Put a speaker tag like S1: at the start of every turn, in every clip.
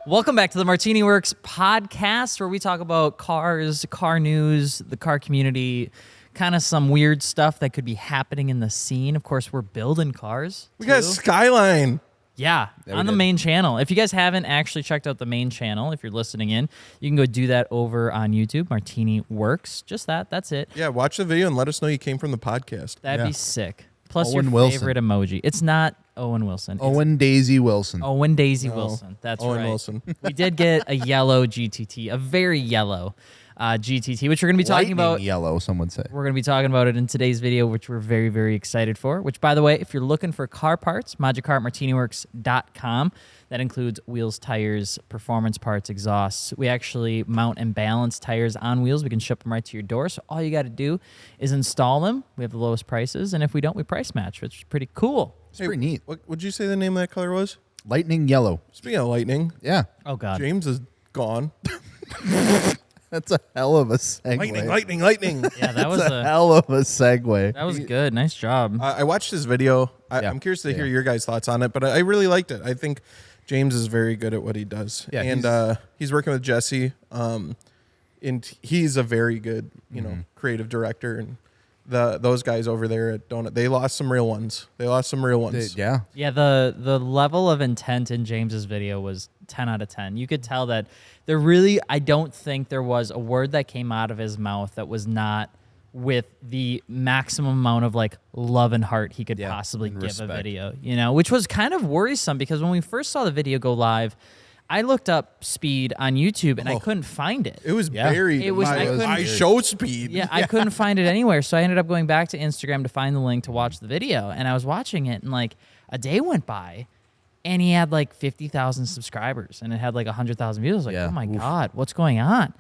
S1: Welcome back to the MartiniWorks Podcast, where we talk about cars, car news, the car community, kind of some weird stuff that could be happening in the scene. Of course, we're building cars.
S2: We got Skyline.
S1: Yeah, on the main channel. If you guys haven't actually checked out the main channel, if you're listening in, you can go do that over on YouTube, MartiniWorks. Just that. That's it.
S2: Yeah, watch the video and let us know you came from the podcast.
S1: That'd be sick. Plus
S3: Owen
S1: your
S3: Wilson.
S1: favorite emoji. It's not Owen Wilson.
S3: Owen Daisy Wilson.
S1: Owen Daisy Wilson. That's
S2: Owen
S1: right.
S2: Wilson.
S1: We did get a yellow GTT, a very yellow GTT, which we're going to be talking about.
S3: Yellow, some would say.
S1: We're going to be talking about it in today's video, which we're very, very excited for. Which, by the way, if you're looking for car parts, ModUrCar@MartiniWorks.com. That includes wheels, tires, performance parts, exhausts. We actually mount and balance tires on wheels. We can ship them right to your door. So all you got to do is install them. We have the lowest prices. And if we don't, we price match, which is pretty cool.
S3: It's pretty neat.
S2: What would you say the name of that color was?
S3: Lightning yellow.
S2: Speaking of lightning,
S3: Yeah.
S1: Oh, God.
S2: James is gone.
S3: That's a hell of a segue.
S2: Lightning.
S1: Yeah, that was
S3: a hell of a segue.
S1: that was good. Nice job.
S2: I watched his video.
S3: Yeah.
S2: I'm curious to hear your guys' thoughts on it, but I really liked it. I think James is very good at what he does.
S3: Yeah,
S2: and he's working with Jesse. And he's a very good, creative director. And those guys over there at Donut, they lost some real ones.
S3: Yeah.
S1: Yeah, the level of intent in James's video was 10 out of 10. You could tell that I don't think there was a word that came out of his mouth that was not with the maximum amount of like love and heart he could possibly
S3: and
S1: give
S3: respect.
S1: a video, which was kind of worrisome because when we first saw the video go live, I looked up speed on YouTube and I couldn't find it.
S2: It was buried.
S1: It was- I couldn't-
S2: I show speed.
S1: Yeah, I couldn't find it anywhere. So I ended up going back to Instagram to find the link to watch the video. And I was watching it, and like a day went by, and he had like 50,000 subscribers, and it had like 100,000 views. I was like, oh my God, what's going on?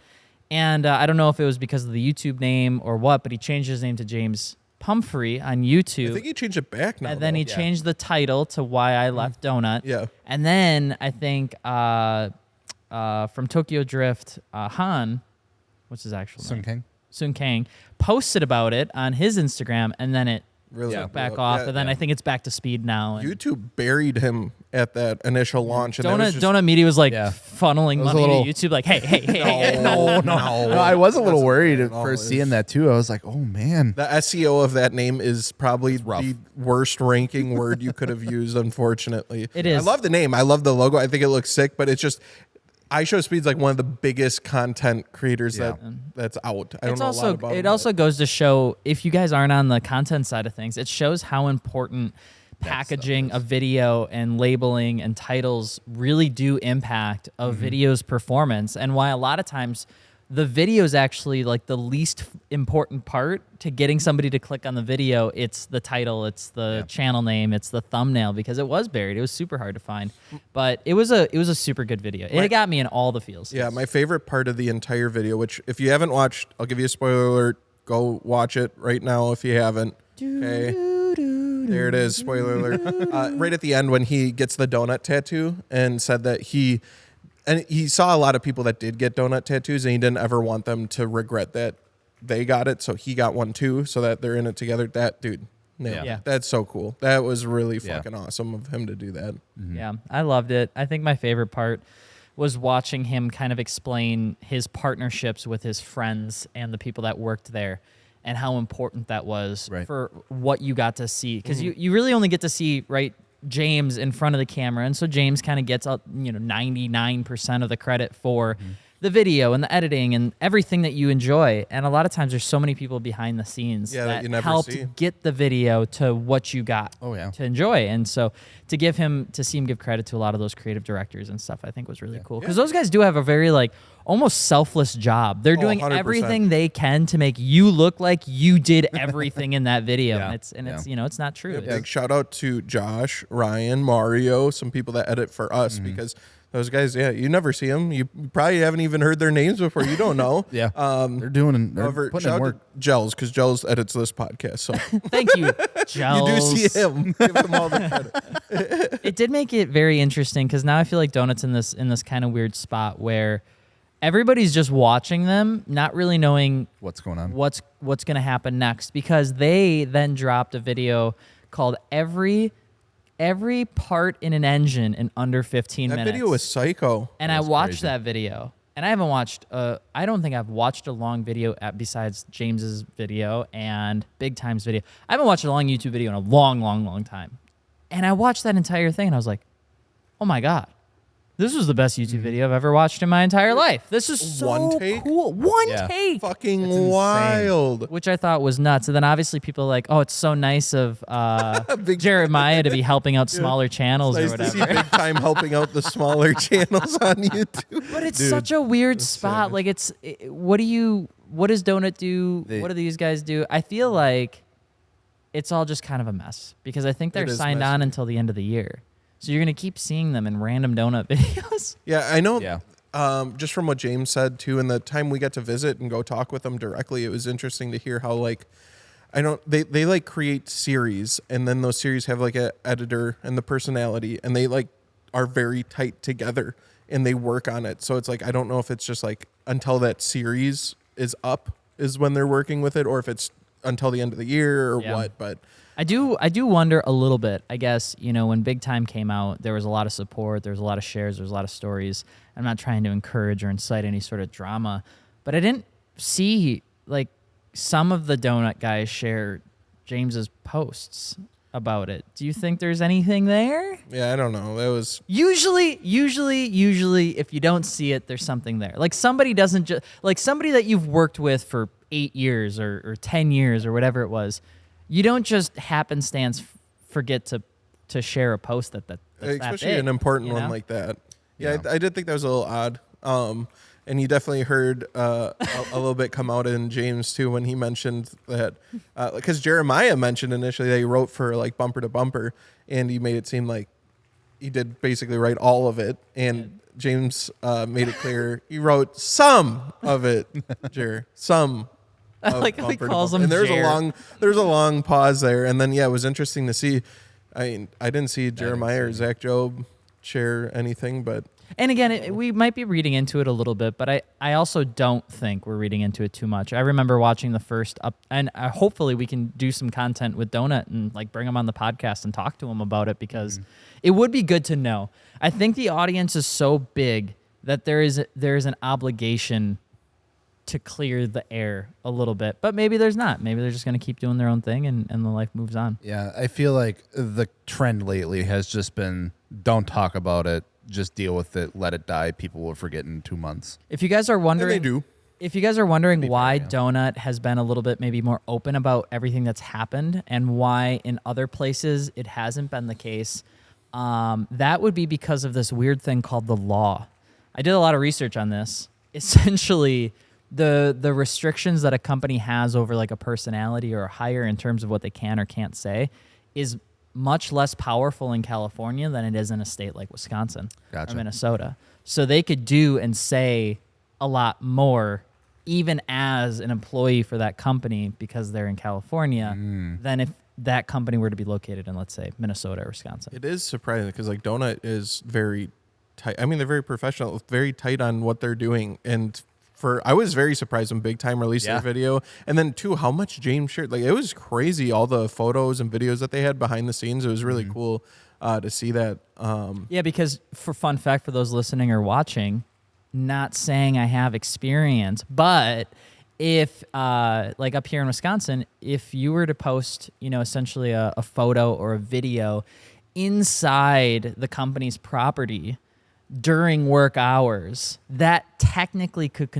S1: And I don't know if it was because of the YouTube name or what, but he changed his name to James Pumphrey on YouTube.
S2: I think he changed it back now.
S1: And then he changed the title to Why I Left Donut.
S2: Yeah.
S1: And then I think from Tokyo Drift, Han, what's his actual name? Sun Kang, posted about it on his Instagram, and then it
S2: really
S1: took back off. And then I think it's back to speed now. And
S2: YouTube buried him at that initial launch. And
S1: Donut Media was like funneling money to YouTube, like, hey.
S3: No, I was a little worried at first seeing that too. I was like, oh man.
S2: The SEO of that name is probably the worst ranking word you could have used, unfortunately.
S1: It is.
S2: I love the name. I love the logo. I think it looks sick, but it's just iShowSpeed's like one of the biggest content creators that's out. I don't know a lot about
S1: it.
S2: It
S1: Also goes to show, if you guys aren't on the content side of things, it shows how important packaging of video and labeling and titles really do impact a video's performance, and why a lot of times the video is actually like the least important part to getting somebody to click on the video. It's the title, it's the channel name, it's the thumbnail, because it was buried. It was super hard to find, but it was a super good video. It got me in all the feels.
S2: Yeah, my favorite part of the entire video, which if you haven't watched, I'll give you a spoiler alert. Go watch it right now if you haven't. Okay. There it is, spoiler alert. Right at the end when he gets the donut tattoo and said that he saw a lot of people that did get donut tattoos and he didn't ever want them to regret that they got it. So he got one too, so that they're in it together. That dude, that's so cool. That was really fucking awesome of him to do that.
S1: Yeah, I loved it. I think my favorite part was watching him kind of explain his partnerships with his friends and the people that worked there, and how important that was for what you got to see. Because you really only get to see, James in front of the camera. And so James kind of gets 99% of the credit for the video and the editing and everything that you enjoy. And a lot of times there's so many people behind the scenes that
S2: you never
S1: helped
S2: see.
S1: get the video to what you got to enjoy. And so to see him give credit to a lot of those creative directors and stuff, I think was really cool. Because those guys do have a very almost selfless job. They're doing
S2: 100%.
S1: everything they can to make you look like you did everything in that video. And it's not true.
S2: Big shout out to Josh, Ryan, Mario, some people that edit for us, because those guys, you never see them. You probably haven't even heard their names before. You don't know.
S3: They're putting in work.
S2: Gels, because Gels edits this podcast. So
S1: thank you, Gels.
S2: you do see him. Give him all the credit.
S1: It did make it very interesting, because now I feel like Donut's in this kind of weird spot where everybody's just watching them, not really knowing
S3: what's going on,
S1: what's going to happen next, because they then dropped a video called every every part in an engine in under 15 minutes.
S2: That video was psycho.
S1: And I watched that video. And I haven't watched, I don't think I've watched a long video besides James's video and Big Time's video. I haven't watched a long YouTube video in a long, long, long time. And I watched that entire thing and I was like, oh my God. This was the best YouTube video I've ever watched in my entire life. This is so
S2: One take?
S1: cool. One take.
S2: Fucking wild.
S1: Which I thought was nuts. And then obviously people are like, oh, it's so nice of Jeremiah to be helping out smaller channels
S2: Nice
S1: or
S2: to
S1: whatever.
S2: see Big Time helping out the smaller channels on YouTube.
S1: But it's such a weird spot. Like what does Donut do? What do these guys do? I feel like it's all just kind of a mess because I think they're signed on until the end of the year. So you're going to keep seeing them in random donut videos.
S2: Yeah, I know. Yeah. Just from what James said too, and the time we got to visit and go talk with them directly, it was interesting to hear how they like create series, and then those series have like an editor and the personality, and they like are very tight together and they work on it. So it's like I don't know if it's just like until that series is up is when they're working with it, or if it's until the end of the year or what. But
S1: I do wonder a little bit. I guess, when Big Time came out, there was a lot of support, there was a lot of shares, there was a lot of stories. I'm not trying to encourage or incite any sort of drama, but I didn't see like some of the donut guys share James's posts about it. Do you think there's anything there?
S2: Yeah, I don't know. That was
S1: usually if you don't see it, there's something there. Like somebody doesn't just like somebody that you've worked with for 8 years or 10 years or whatever it was. You don't just happenstance forget to share a post that's
S2: especially
S1: that big,
S2: an important one like that. Yeah, I did think that was a little odd. And you definitely heard a little bit come out in James too when he mentioned that because Jeremiah mentioned initially that he wrote for like Bumper to Bumper, and he made it seem like he did basically write all of it, and James made it clear he wrote some of it, some.
S1: I like how he calls him.
S2: And there's
S1: Jer.
S2: a long pause there, and then it was interesting to see. I mean, I didn't see Jeremiah or Zach Job share anything, but
S1: and again, we might be reading into it a little bit, but I also don't think we're reading into it too much. I remember watching the first up, and hopefully we can do some content with Donut and like bring him on the podcast and talk to him about it because it would be good to know. I think the audience is so big that there is an obligation to clear the air a little bit, but maybe there's not. Maybe they're just going to keep doing their own thing and the life moves on.
S3: Yeah, I feel like the trend lately has just been don't talk about it, just deal with it, let it die. People will forget in 2 months.
S1: If you guys are wondering,
S2: and they do.
S1: If you guys are wondering why Donut has been a little bit maybe more open about everything that's happened and why in other places it hasn't been the case, that would be because of this weird thing called the law. I did a lot of research on this. Essentially, the restrictions that a company has over like a personality or a hire in terms of what they can or can't say is much less powerful in California than it is in a state like Wisconsin or Minnesota. So they could do and say a lot more even as an employee for that company because they're in California than if that company were to be located in, let's say, Minnesota or Wisconsin.
S2: It is surprising because like Donut is very tight. I mean, they're very professional, very tight on what they're doing. And I was very surprised when Big Time released their video. And then, too, how much James shared. Like, it was crazy, all the photos and videos that they had behind the scenes. It was really cool to see that.
S1: Yeah, because for fun fact for those listening or watching, not saying I have experience, but if, like up here in Wisconsin, if you were to post, essentially a photo or a video inside the company's property during work hours, that technically could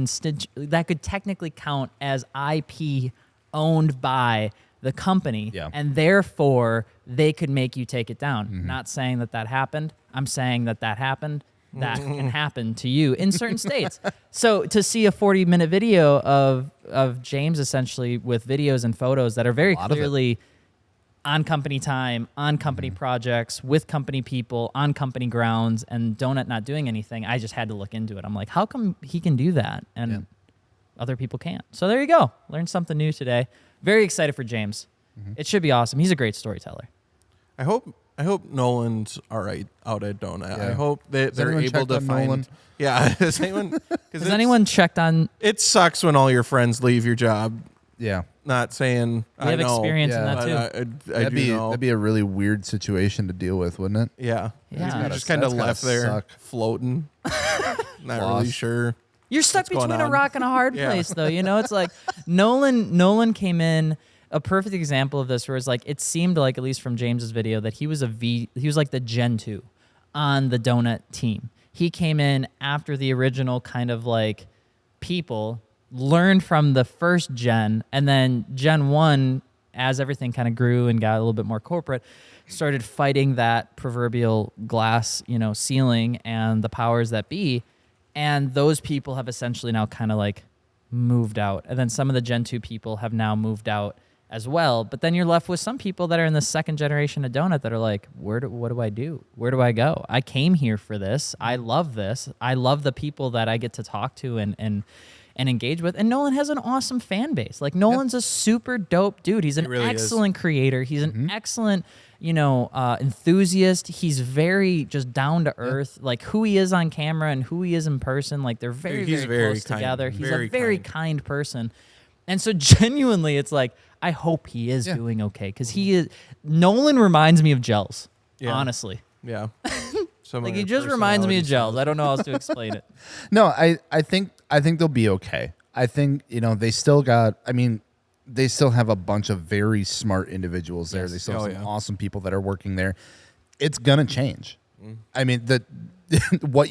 S1: technically count as IP owned by the company, and therefore they could make you take it down. Not saying that happened. I'm saying that happened. That can happen to you in certain states. So to see a 40-minute video of James essentially with videos and photos that are very clearly on company time, on company projects, with company people, on company grounds, and Donut not doing anything, I just had to look into it. I'm like, how come he can do that and other people can't? So there you go. Learned something new today. Very excited for James. It should be awesome. He's a great storyteller.
S2: I hope Nolan's all right out at Donut. I hope that they're able to find Nolan? Yeah. Has anyone
S1: checked on?
S2: It sucks when all your friends leave your job.
S3: Yeah.
S2: not saying
S1: We have experience in that too.
S2: I do know.
S3: That'd be a really weird situation to deal with, wouldn't it?
S2: Yeah.
S1: Yeah.
S2: You're just kind of
S3: That's gotta
S2: left there
S3: suck.
S2: floating. Not
S3: Lost.
S2: really sure.
S1: You're stuck
S2: What's going
S1: between a
S2: on?
S1: rock and a hard
S2: Yeah.
S1: place, though. You know, it's like Nolan came in. A perfect example of this, where it's like it seemed like, at least from James's video, that he was like the Gen 2 on the donut team. He came in after the original kind of like people learned from the first gen, and then Gen 1, as everything kind of grew and got a little bit more corporate, started fighting that proverbial glass, ceiling and the powers that be. And those people have essentially now kind of like moved out. And then some of the Gen 2 people have now moved out as well. But then you're left with some people that are in the second generation of donut that are like, what do I do? Where do I go? I came here for this. I love this. I love the people that I get to talk to and engage with. And Nolan has an awesome fan base. Like, Nolan's a super dope dude. He's an
S2: really
S1: excellent creator. He's an excellent, enthusiast. He's very just down to earth. Like, who he is on camera and who he is in person, like, they're very,
S2: He's
S1: very
S2: very
S1: close
S2: kind.
S1: together. He's
S2: Very
S1: a very
S2: kind.
S1: kind person. And so genuinely, it's like, I hope he is doing okay, because he is. Nolan reminds me of Gels, honestly.
S2: Yeah.
S1: Like, he just reminds me of Gels. I don't know how else to explain it.
S3: No, I think they'll be okay. I think, they still got, they still have a bunch of very smart individuals there.
S1: Yes.
S3: They still have some
S2: yeah.
S3: awesome people that are working there. It's going to change. I mean, what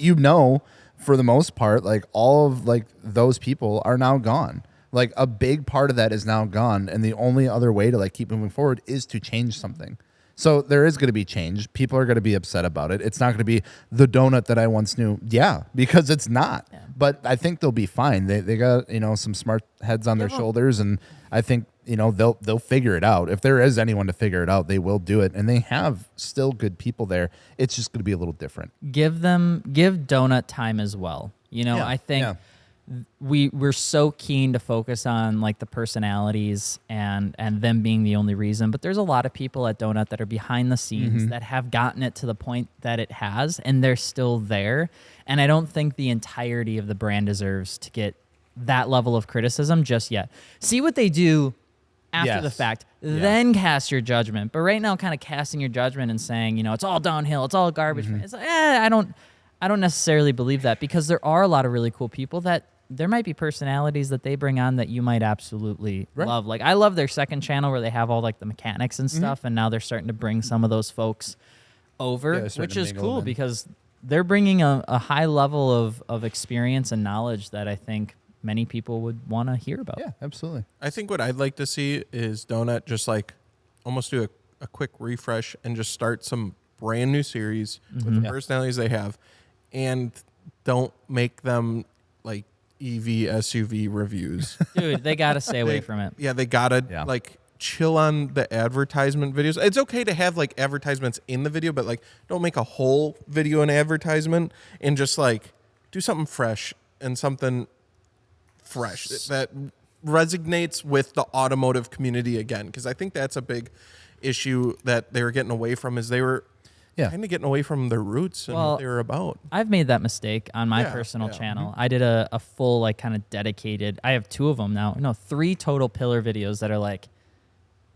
S3: for the most part, like, all of like those people are now gone. Like, a big part of that is now gone, and the only other way to like keep moving forward is to change something. So there is going to be change. People are going to be upset about it. It's not going to be the donut that I once knew. Yeah, because it's not. Yeah. But I think they'll be fine. They got some smart heads on their shoulders, and I think they'll figure it out. If there is anyone to figure it out, they will do it, and they have still good people there. It's just going to be a little different.
S1: Give donut time as well. I think. Yeah. We're so keen to focus on like the personalities and them being the only reason, but there's a lot of people at Donut that are behind the scenes that have gotten it to the point that it has, and they're still there. And I don't think the entirety of the brand deserves to get that level of criticism just yet. See what they do after the fact, then cast your judgment. But right now, kind of casting your judgment and saying, it's all downhill, it's all garbage. It's like, I don't necessarily believe that, because there are a lot of really cool people that there might be personalities that they bring on that you might absolutely love. Like, I love their second channel where they have all like the mechanics and stuff, and now they're starting to bring some of those folks over, which is cool because they're bringing a high level of experience and knowledge that I think many people would want to hear about.
S3: Yeah, absolutely.
S2: I think what I'd like to see is Donut just like almost do a quick refresh and just start some brand new series with the personalities they have, and don't make them like EV SUV reviews.
S1: Dude, they got to stay away from it.
S2: Yeah, they gotta like chill on the advertisement videos. It's okay to have like advertisements in the video, but like don't make a whole video an advertisement, and just like do something fresh and something fresh that resonates with the automotive community again. Because I think that's a big issue that they were getting away from, is they were kind of getting away from their roots and what they were about.
S1: I've made that mistake on my personal channel. I did a full like kind of dedicated. I have 2 of them now. No, 3 total pillar videos that are like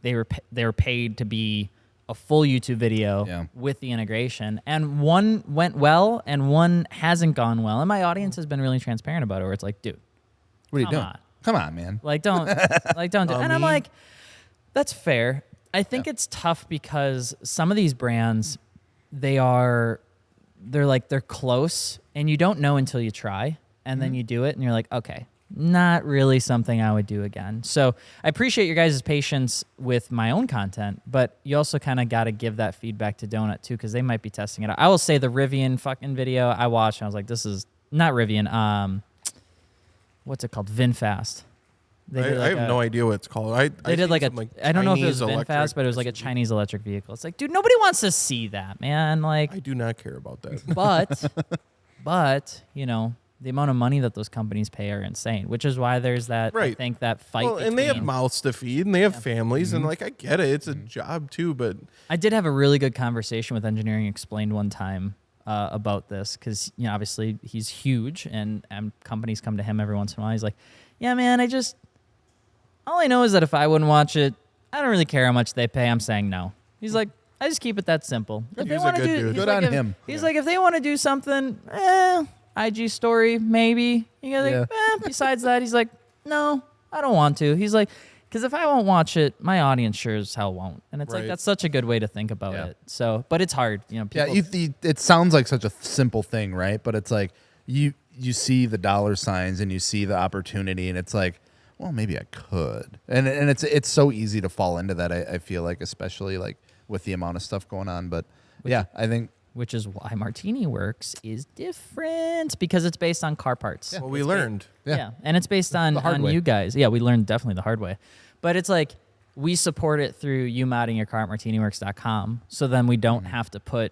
S1: they were paid to be a full YouTube video with the integration, and one went well and one hasn't gone well. And my audience has been really transparent about it. Where it's like, dude,
S3: what are you doing? Come on, man.
S1: Like, don't do it. And I'm like, that's fair. I think it's tough because some of these brands, they're close, and you don't know until you try, and then you do it and you're like, okay, not really something I would do again. So I appreciate your guys' patience with my own content, but you also kind of got to give that feedback to Donut too, because they might be testing it out. I will say the Rivian fucking video I watched, and I was like, this is not Rivian. What's it called? VinFast.
S2: I have no idea what it's called. I
S1: don't know if it was VinFast, but it was like a Chinese electric vehicle. It's like, dude, nobody wants to see that, man. Like,
S2: I do not care about that.
S1: But the amount of money that those companies pay are insane, which is why there's that, I think, that fight.
S2: Well, and they have mouths to feed, and they have families, and like, I get it. It's a job too, but
S1: I did have a really good conversation with Engineering Explained one time about this, because obviously he's huge, and companies come to him every once in a while. He's like, yeah, man, all I know is that if I wouldn't watch it, I don't really care how much they pay. I'm saying no. He's like, I just keep it that simple. If they
S2: He's a
S1: want to
S2: good
S1: do,
S2: dude.
S1: he's
S3: Good
S1: like,
S3: on him.
S1: He's like, if they want to do something, IG story, maybe. You go like, besides that, he's like, no, I don't want to. He's like, because if I won't watch it, my audience sure as hell won't. And it's like, that's such a good way to think about it. So, but it's hard. You know, people,
S3: it sounds like such a simple thing, right? But it's like you see the dollar signs and you see the opportunity, and it's like, well, maybe I could. And it's so easy to fall into that, I feel like, especially like with the amount of stuff going on. But I think.
S1: Which is why MartiniWorks is different, because it's based on car parts.
S2: Well, we learned.
S1: Yeah. And it's based on
S3: way.
S1: you guys. Yeah, we learned definitely the hard way. But it's like we support it through you modding your car at MartiniWorks.com. So then we don't have to put,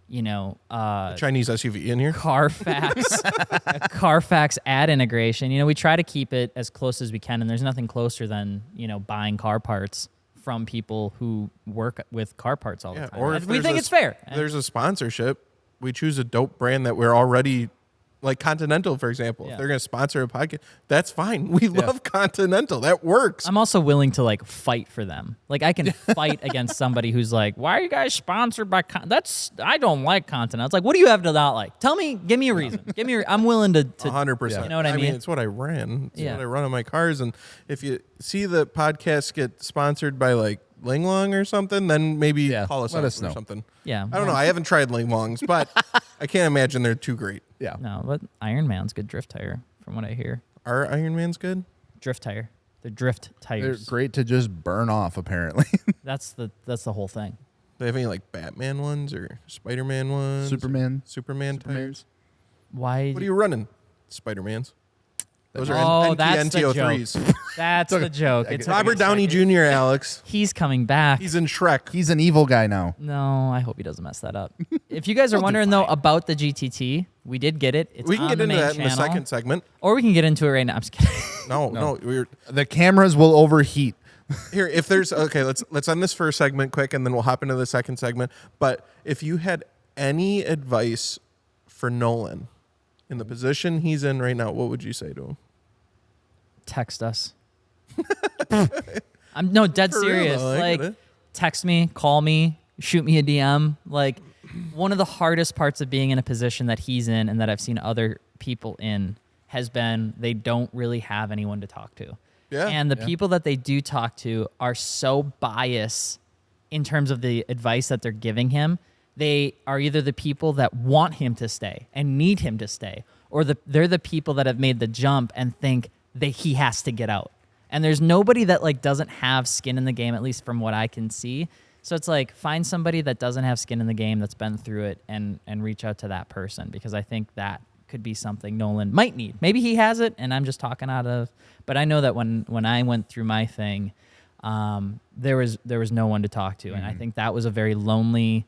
S2: Chinese SUV in here.
S1: Carfax ad integration. We try to keep it as close as we can. And there's nothing closer than, buying car parts from people who work with car parts all the time.
S2: Or
S1: And
S2: if
S1: we
S2: there's
S1: think
S2: a-
S1: it's fair.
S2: If there's a sponsorship, we choose a dope brand that we're already, like Continental, for example.
S1: Yeah.
S2: If they're going to sponsor a podcast, that's fine. We love Continental. That works.
S1: I'm also willing to like fight for them. Like I can fight against somebody who's like, "Why are you guys sponsored by?" I don't like Continental. It's like, what do you have to not like? Tell me, give me a reason. I'm willing to
S2: 100%.
S1: You know what I mean?
S2: It's what I ran. It's
S1: Yeah.
S2: what I run on my cars. And if you see the podcast get sponsored by like Ling Long or something, then maybe call us
S3: let
S2: up
S3: us know.
S2: or something.
S1: Yeah.
S2: I don't know. I haven't tried Ling Longs, but I can't imagine they're too great.
S3: Yeah.
S1: No, but Iron Man's good drift tire, from what I hear.
S2: Are Iron Man's good?
S1: Drift tire. They're drift
S3: They're
S1: tires.
S3: great to just burn off, apparently.
S2: Mm-hmm.
S1: That's the whole thing.
S2: Do they have any like Batman ones or Spider-Man ones? Superman tires?
S1: Why?
S2: What are you running? Spider-Man's. Those are
S1: Oh, that's the
S2: NTO3s.
S1: That's the joke. It's
S2: Robert Downey Jr., Alex.
S1: He's coming back.
S2: He's in Shrek.
S3: He's an evil guy now.
S1: No, I hope he doesn't mess that up. If you guys are wondering though about the GTT, we did get it. It's
S2: We can
S1: on
S2: get
S1: the
S2: into
S1: main
S2: that in the
S1: channel,
S2: second segment.
S1: or we can get into it right now. I'm just kidding.
S2: No.
S3: The cameras will overheat.
S2: Here, if there's let's end this first segment quick, and then we'll hop into the second segment. But if you had any advice for Nolan in the position he's in right now, what would you say to him?
S1: Text us. I'm no dead
S2: For real,
S1: serious.
S2: though, I get it.
S1: Text me, call me, shoot me a DM. Like one of the hardest parts of being in a position that he's in and that I've seen other people in has been they don't really have anyone to talk to.
S2: Yeah.
S1: And the people that they do talk to are so biased in terms of the advice that they're giving him. They are either the people that want him to stay and need him to stay, or they're the people that have made the jump and think that he has to get out. And there's nobody that like doesn't have skin in the game, at least from what I can see. So it's like find somebody that doesn't have skin in the game, that's been through it, and reach out to that person, because I think that could be something Nolan might need. Maybe he has it and I'm just talking out of, but I know that when I went through my thing, there was no one to talk to. And I think that was a very lonely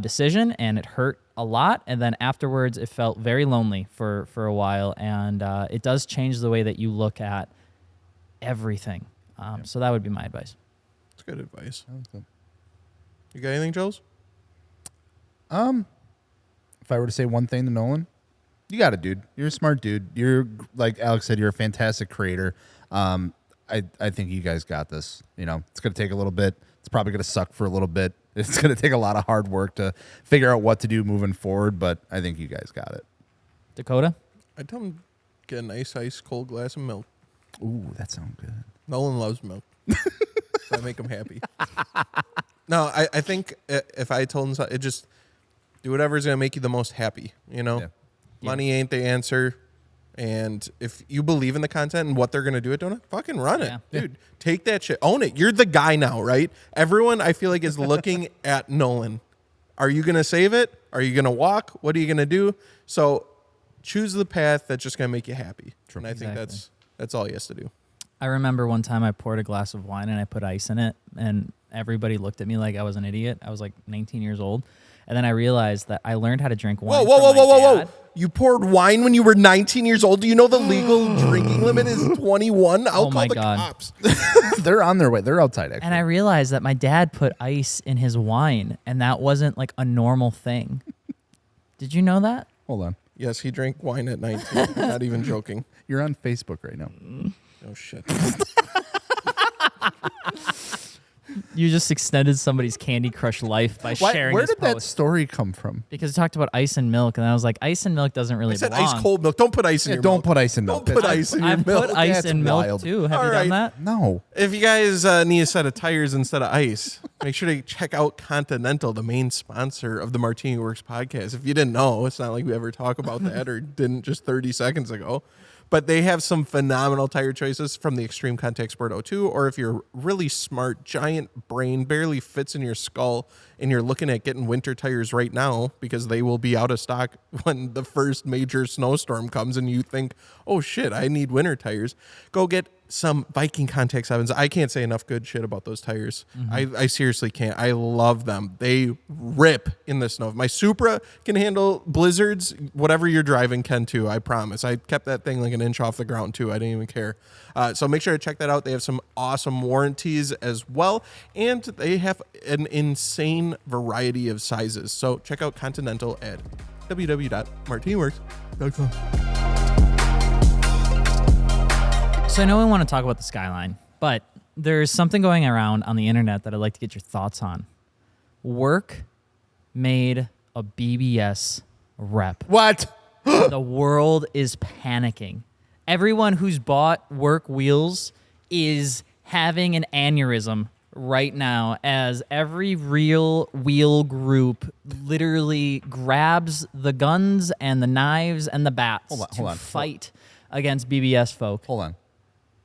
S1: decision, and it hurt a lot. And then afterwards it felt very lonely for a while. And it does change the way that you look at everything. So that would be my advice.
S2: That's good advice. You got anything, Jules?
S3: If I were to say one thing to Nolan, you got it, dude. You're a smart dude. You're, like Alex said, you're a fantastic creator. I think you guys got this. It's going to take a little bit. It's probably going to suck for a little bit. It's going to take a lot of hard work to figure out what to do moving forward, but I think you guys got it.
S1: Dakota?
S2: I'd tell him get a nice ice cold glass of milk.
S3: Ooh, that sounds good.
S2: Nolan loves milk. So I make him happy. No, I think if I told him it just do whatever's going to make you the most happy,
S3: Yeah.
S2: Money ain't the answer. And if you believe in the content and what they're going to do, don't fucking run it.
S1: Yeah.
S2: Dude, take that shit. Own it. You're the guy now, right? Everyone, I feel like, is looking at Nolan. Are you going to save it? Are you going to walk? What are you going to do? So choose the path that's just going to make you happy. True. And I think that's all he has to do.
S1: I remember one time I poured a glass of wine and I put ice in it, and everybody looked at me like I was an idiot. I was like 19 years old. And then I realized that I learned how to drink wine.
S2: Whoa. You poured wine when you were 19 years old? Do you know the legal drinking limit is 21? I'll call the cops.
S3: They're on their way. They're outside, actually.
S1: And I realized that my dad put ice in his wine, and that wasn't like a normal thing. Did you know that?
S3: Hold on.
S2: Yes, he drank wine at 19. Not even joking.
S3: You're on Facebook right now.
S2: Oh, shit.
S1: You just extended somebody's Candy Crush life by sharing
S3: Where
S1: his
S3: did that
S1: post.
S3: story come from?
S1: Because you talked about ice and milk, and I was like, ice and milk doesn't really
S2: I said
S1: belong.
S2: ice cold milk. Don't put ice in your
S3: Don't
S2: milk.
S3: put ice in milk.
S2: Don't put ice in your
S1: I've
S2: milk.
S1: put ice
S3: That's
S1: in milk
S3: wild.
S1: too. Have
S2: All
S1: you
S2: right.
S1: done that?
S3: No.
S2: If you guys need a set of tires instead of ice, make sure to check out Continental, the main sponsor of the MartiniWorks podcast. If you didn't know, it's not like we ever talk about that or didn't just 30 seconds ago. But they have some phenomenal tire choices from the Extreme Contact Sport 02, or if you're really smart, giant brain, barely fits in your skull, and you're looking at getting winter tires right now because they will be out of stock when the first major snowstorm comes and you think, oh shit, I need winter tires, go get some Viking Contact 7s. I can't say enough good shit about those tires. I seriously can't. I love them. They rip in the snow. My Supra can handle blizzards. Whatever you're driving can too, I promise. I kept that thing like an inch off the ground too. I didn't even care. So make sure to check that out. They have some awesome warranties as well. And they have an insane variety of sizes. So check out Continental at www.martiniworks.com.
S1: So I know we want to talk about the Skyline, but there's something going around on the internet that I'd like to get your thoughts on. Work made a BBS rep.
S3: What?
S1: The world is panicking. Everyone who's bought Work wheels is having an aneurysm right now as every real wheel group literally grabs the guns and the knives and the bats to fight against BBS folk.
S3: Hold on.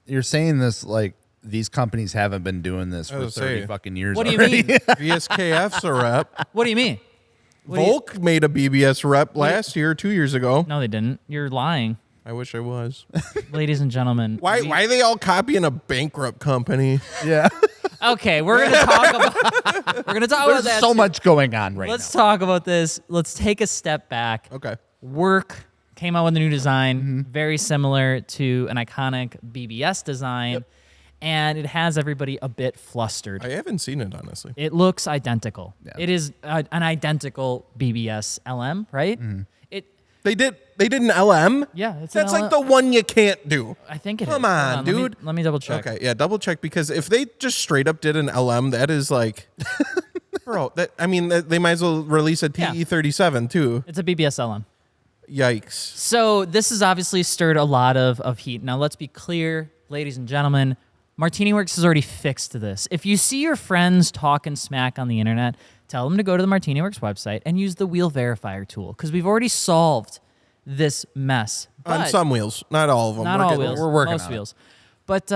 S3: You're saying this like these companies haven't been doing this for 30 fucking years
S1: What do you
S3: already.
S1: mean?
S2: VSKF's a rep.
S1: What do you mean?
S2: Volk made a BBS rep last year, 2 years ago.
S1: No, they didn't. You're lying.
S2: I wish I was.
S1: Ladies and gentlemen.
S2: Why are they all copying a bankrupt company?
S3: Yeah.
S1: Okay, we're gonna talk about
S3: There's
S1: that.
S3: so
S1: too.
S3: much going on right
S1: Let's
S3: now.
S1: talk about this. Let's take a step back.
S2: Okay.
S1: Work came out with a new design, very similar to an iconic BBS design, and it has everybody a bit flustered.
S2: I haven't seen it, honestly.
S1: It looks identical.
S3: Yeah.
S1: It is an identical BBS LM, right?
S2: They did an LM?
S1: Yeah, it's
S2: That's
S1: an
S2: like
S1: LM.
S2: the one you can't do.
S1: I think it is.
S2: Come
S1: Hold
S2: on, dude.
S1: Let me double check.
S2: Okay, yeah, double check, because if they just straight up did an LM, that is like, bro, they might as well release a TE37 too.
S1: It's a BBS LM.
S2: Yikes.
S1: So this has obviously stirred a lot of heat. Now, let's be clear, ladies and gentlemen, MartiniWorks has already fixed this. If you see your friends talking smack on the internet, tell them to go to the MartiniWorks website and use the wheel verifier tool, because we've already solved this mess.
S2: On
S1: But-
S2: some wheels, not all of them.
S1: Not
S2: We're
S1: all
S2: getting-
S1: wheels.
S2: We're working
S1: most
S2: on it.
S1: wheels. But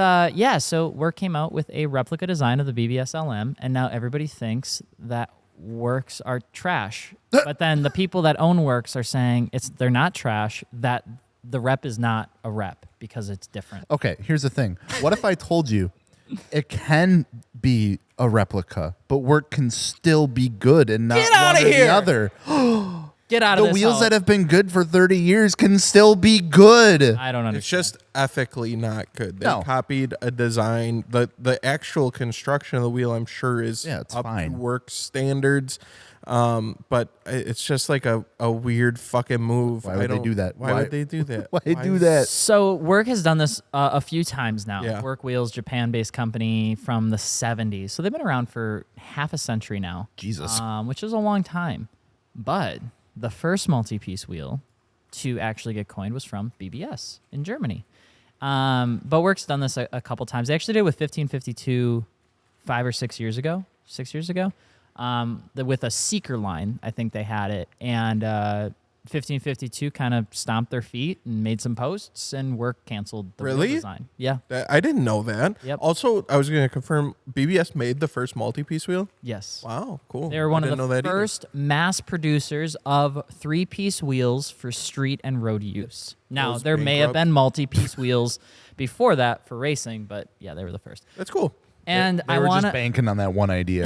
S1: so Work came out with a replica design of the BBS LM, and now everybody thinks that Works are trash. But then the people that own Works are saying they're not trash, that the rep is not a rep because it's different.
S3: Okay, here's the thing. What if I told you it can be a replica, but work can still be good and not
S1: Get outta
S3: one or the
S1: here!
S3: other?
S1: Get out of
S3: The
S1: this
S3: wheels
S1: house.
S3: that have been good for 30 years can still be good.
S1: I don't understand.
S2: It's just ethically not good. They
S3: No.
S2: copied a design. The actual construction of the wheel, I'm sure, is
S3: it's
S2: up
S3: fine.
S2: to work standards. But it's just like a weird fucking move.
S3: Why would they do that?
S2: Why would they do that?
S3: Why do that?
S1: So Work has done this a few times now.
S2: Yeah.
S1: Work Wheels, Japan-based company from the 70s. So they've been around for half a century now.
S3: Jesus.
S1: Which is a long time. But the first multi-piece wheel to actually get coined was from BBS in Germany. But Work's done this a couple times. They actually did it with 1552 5 or 6 years ago. 6 years ago. With a Seeker line, I think they had it. And 1552 kind of stomped their feet and made some posts, and Work canceled the wheel
S2: Really?
S1: design. Yeah.
S2: I didn't know that.
S1: Yep.
S2: Also, I was going to confirm, BBS made the first multi-piece wheel.
S1: Yes.
S2: Wow, cool.
S1: They were one
S2: I
S1: of
S2: didn't know
S1: the
S2: that either.
S1: first mass producers of 3-piece wheels for street and road use. Now,
S2: Goes
S1: there may have
S2: bankrupt.
S1: been multi-piece wheels before that for racing, but yeah, they were the first.
S2: That's cool.
S1: And
S3: They
S1: I
S3: were
S1: want
S3: just
S1: to,
S3: banking on that one idea.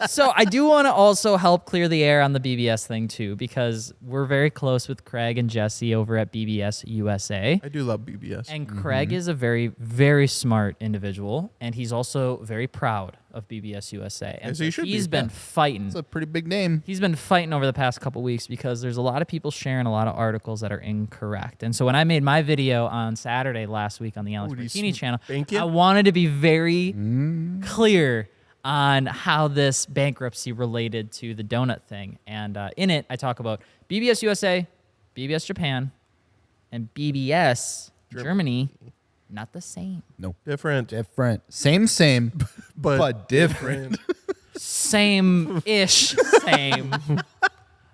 S1: so I do want to also help clear the air on the BBS thing too, because we're very close with Craig and Jesse over at BBS USA.
S2: I do love BBS.
S1: And Craig is a very, very smart individual, and he's also very proud of BBS USA. And
S2: As he should be,
S1: he's been fighting.
S3: It's a pretty big name.
S1: He's been fighting over the past couple weeks because there's a lot of people sharing a lot of articles that are incorrect. And so when I made my video on Saturday last week on the Alex Martini channel, I wanted to be very clear on how this bankruptcy related to the donut thing. And in it, I talk about BBS USA, BBS Japan, and BBS Germany. Not the same.
S3: No.
S2: Different.
S3: Same, but different.
S1: Same-ish. Same.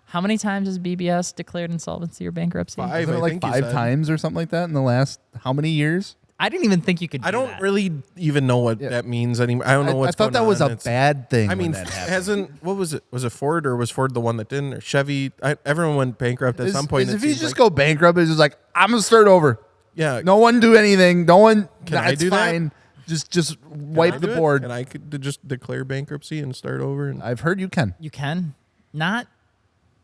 S1: How many times has BBS declared insolvency or bankruptcy?
S2: 5,
S3: Isn't it like 5 times or something like that in the last how many years?
S1: I didn't even think you could do
S2: I don't
S1: that.
S2: really even know what that means anymore. I don't know what's going on.
S3: I thought that was a
S2: It's-
S3: bad thing.
S2: I mean,
S3: when that happened.
S2: what was it? Was it Ford or was Ford the one that didn't? Or Chevy? Everyone went bankrupt at some point.
S3: If you just go bankrupt, it's just like, I'm going to start over.
S2: Yeah.
S3: No one do anything. No one.
S2: Can I do that?
S3: fine. Just wipe the board.
S2: And I could just declare bankruptcy and start over. And
S3: I've heard you can.
S1: You can. Not.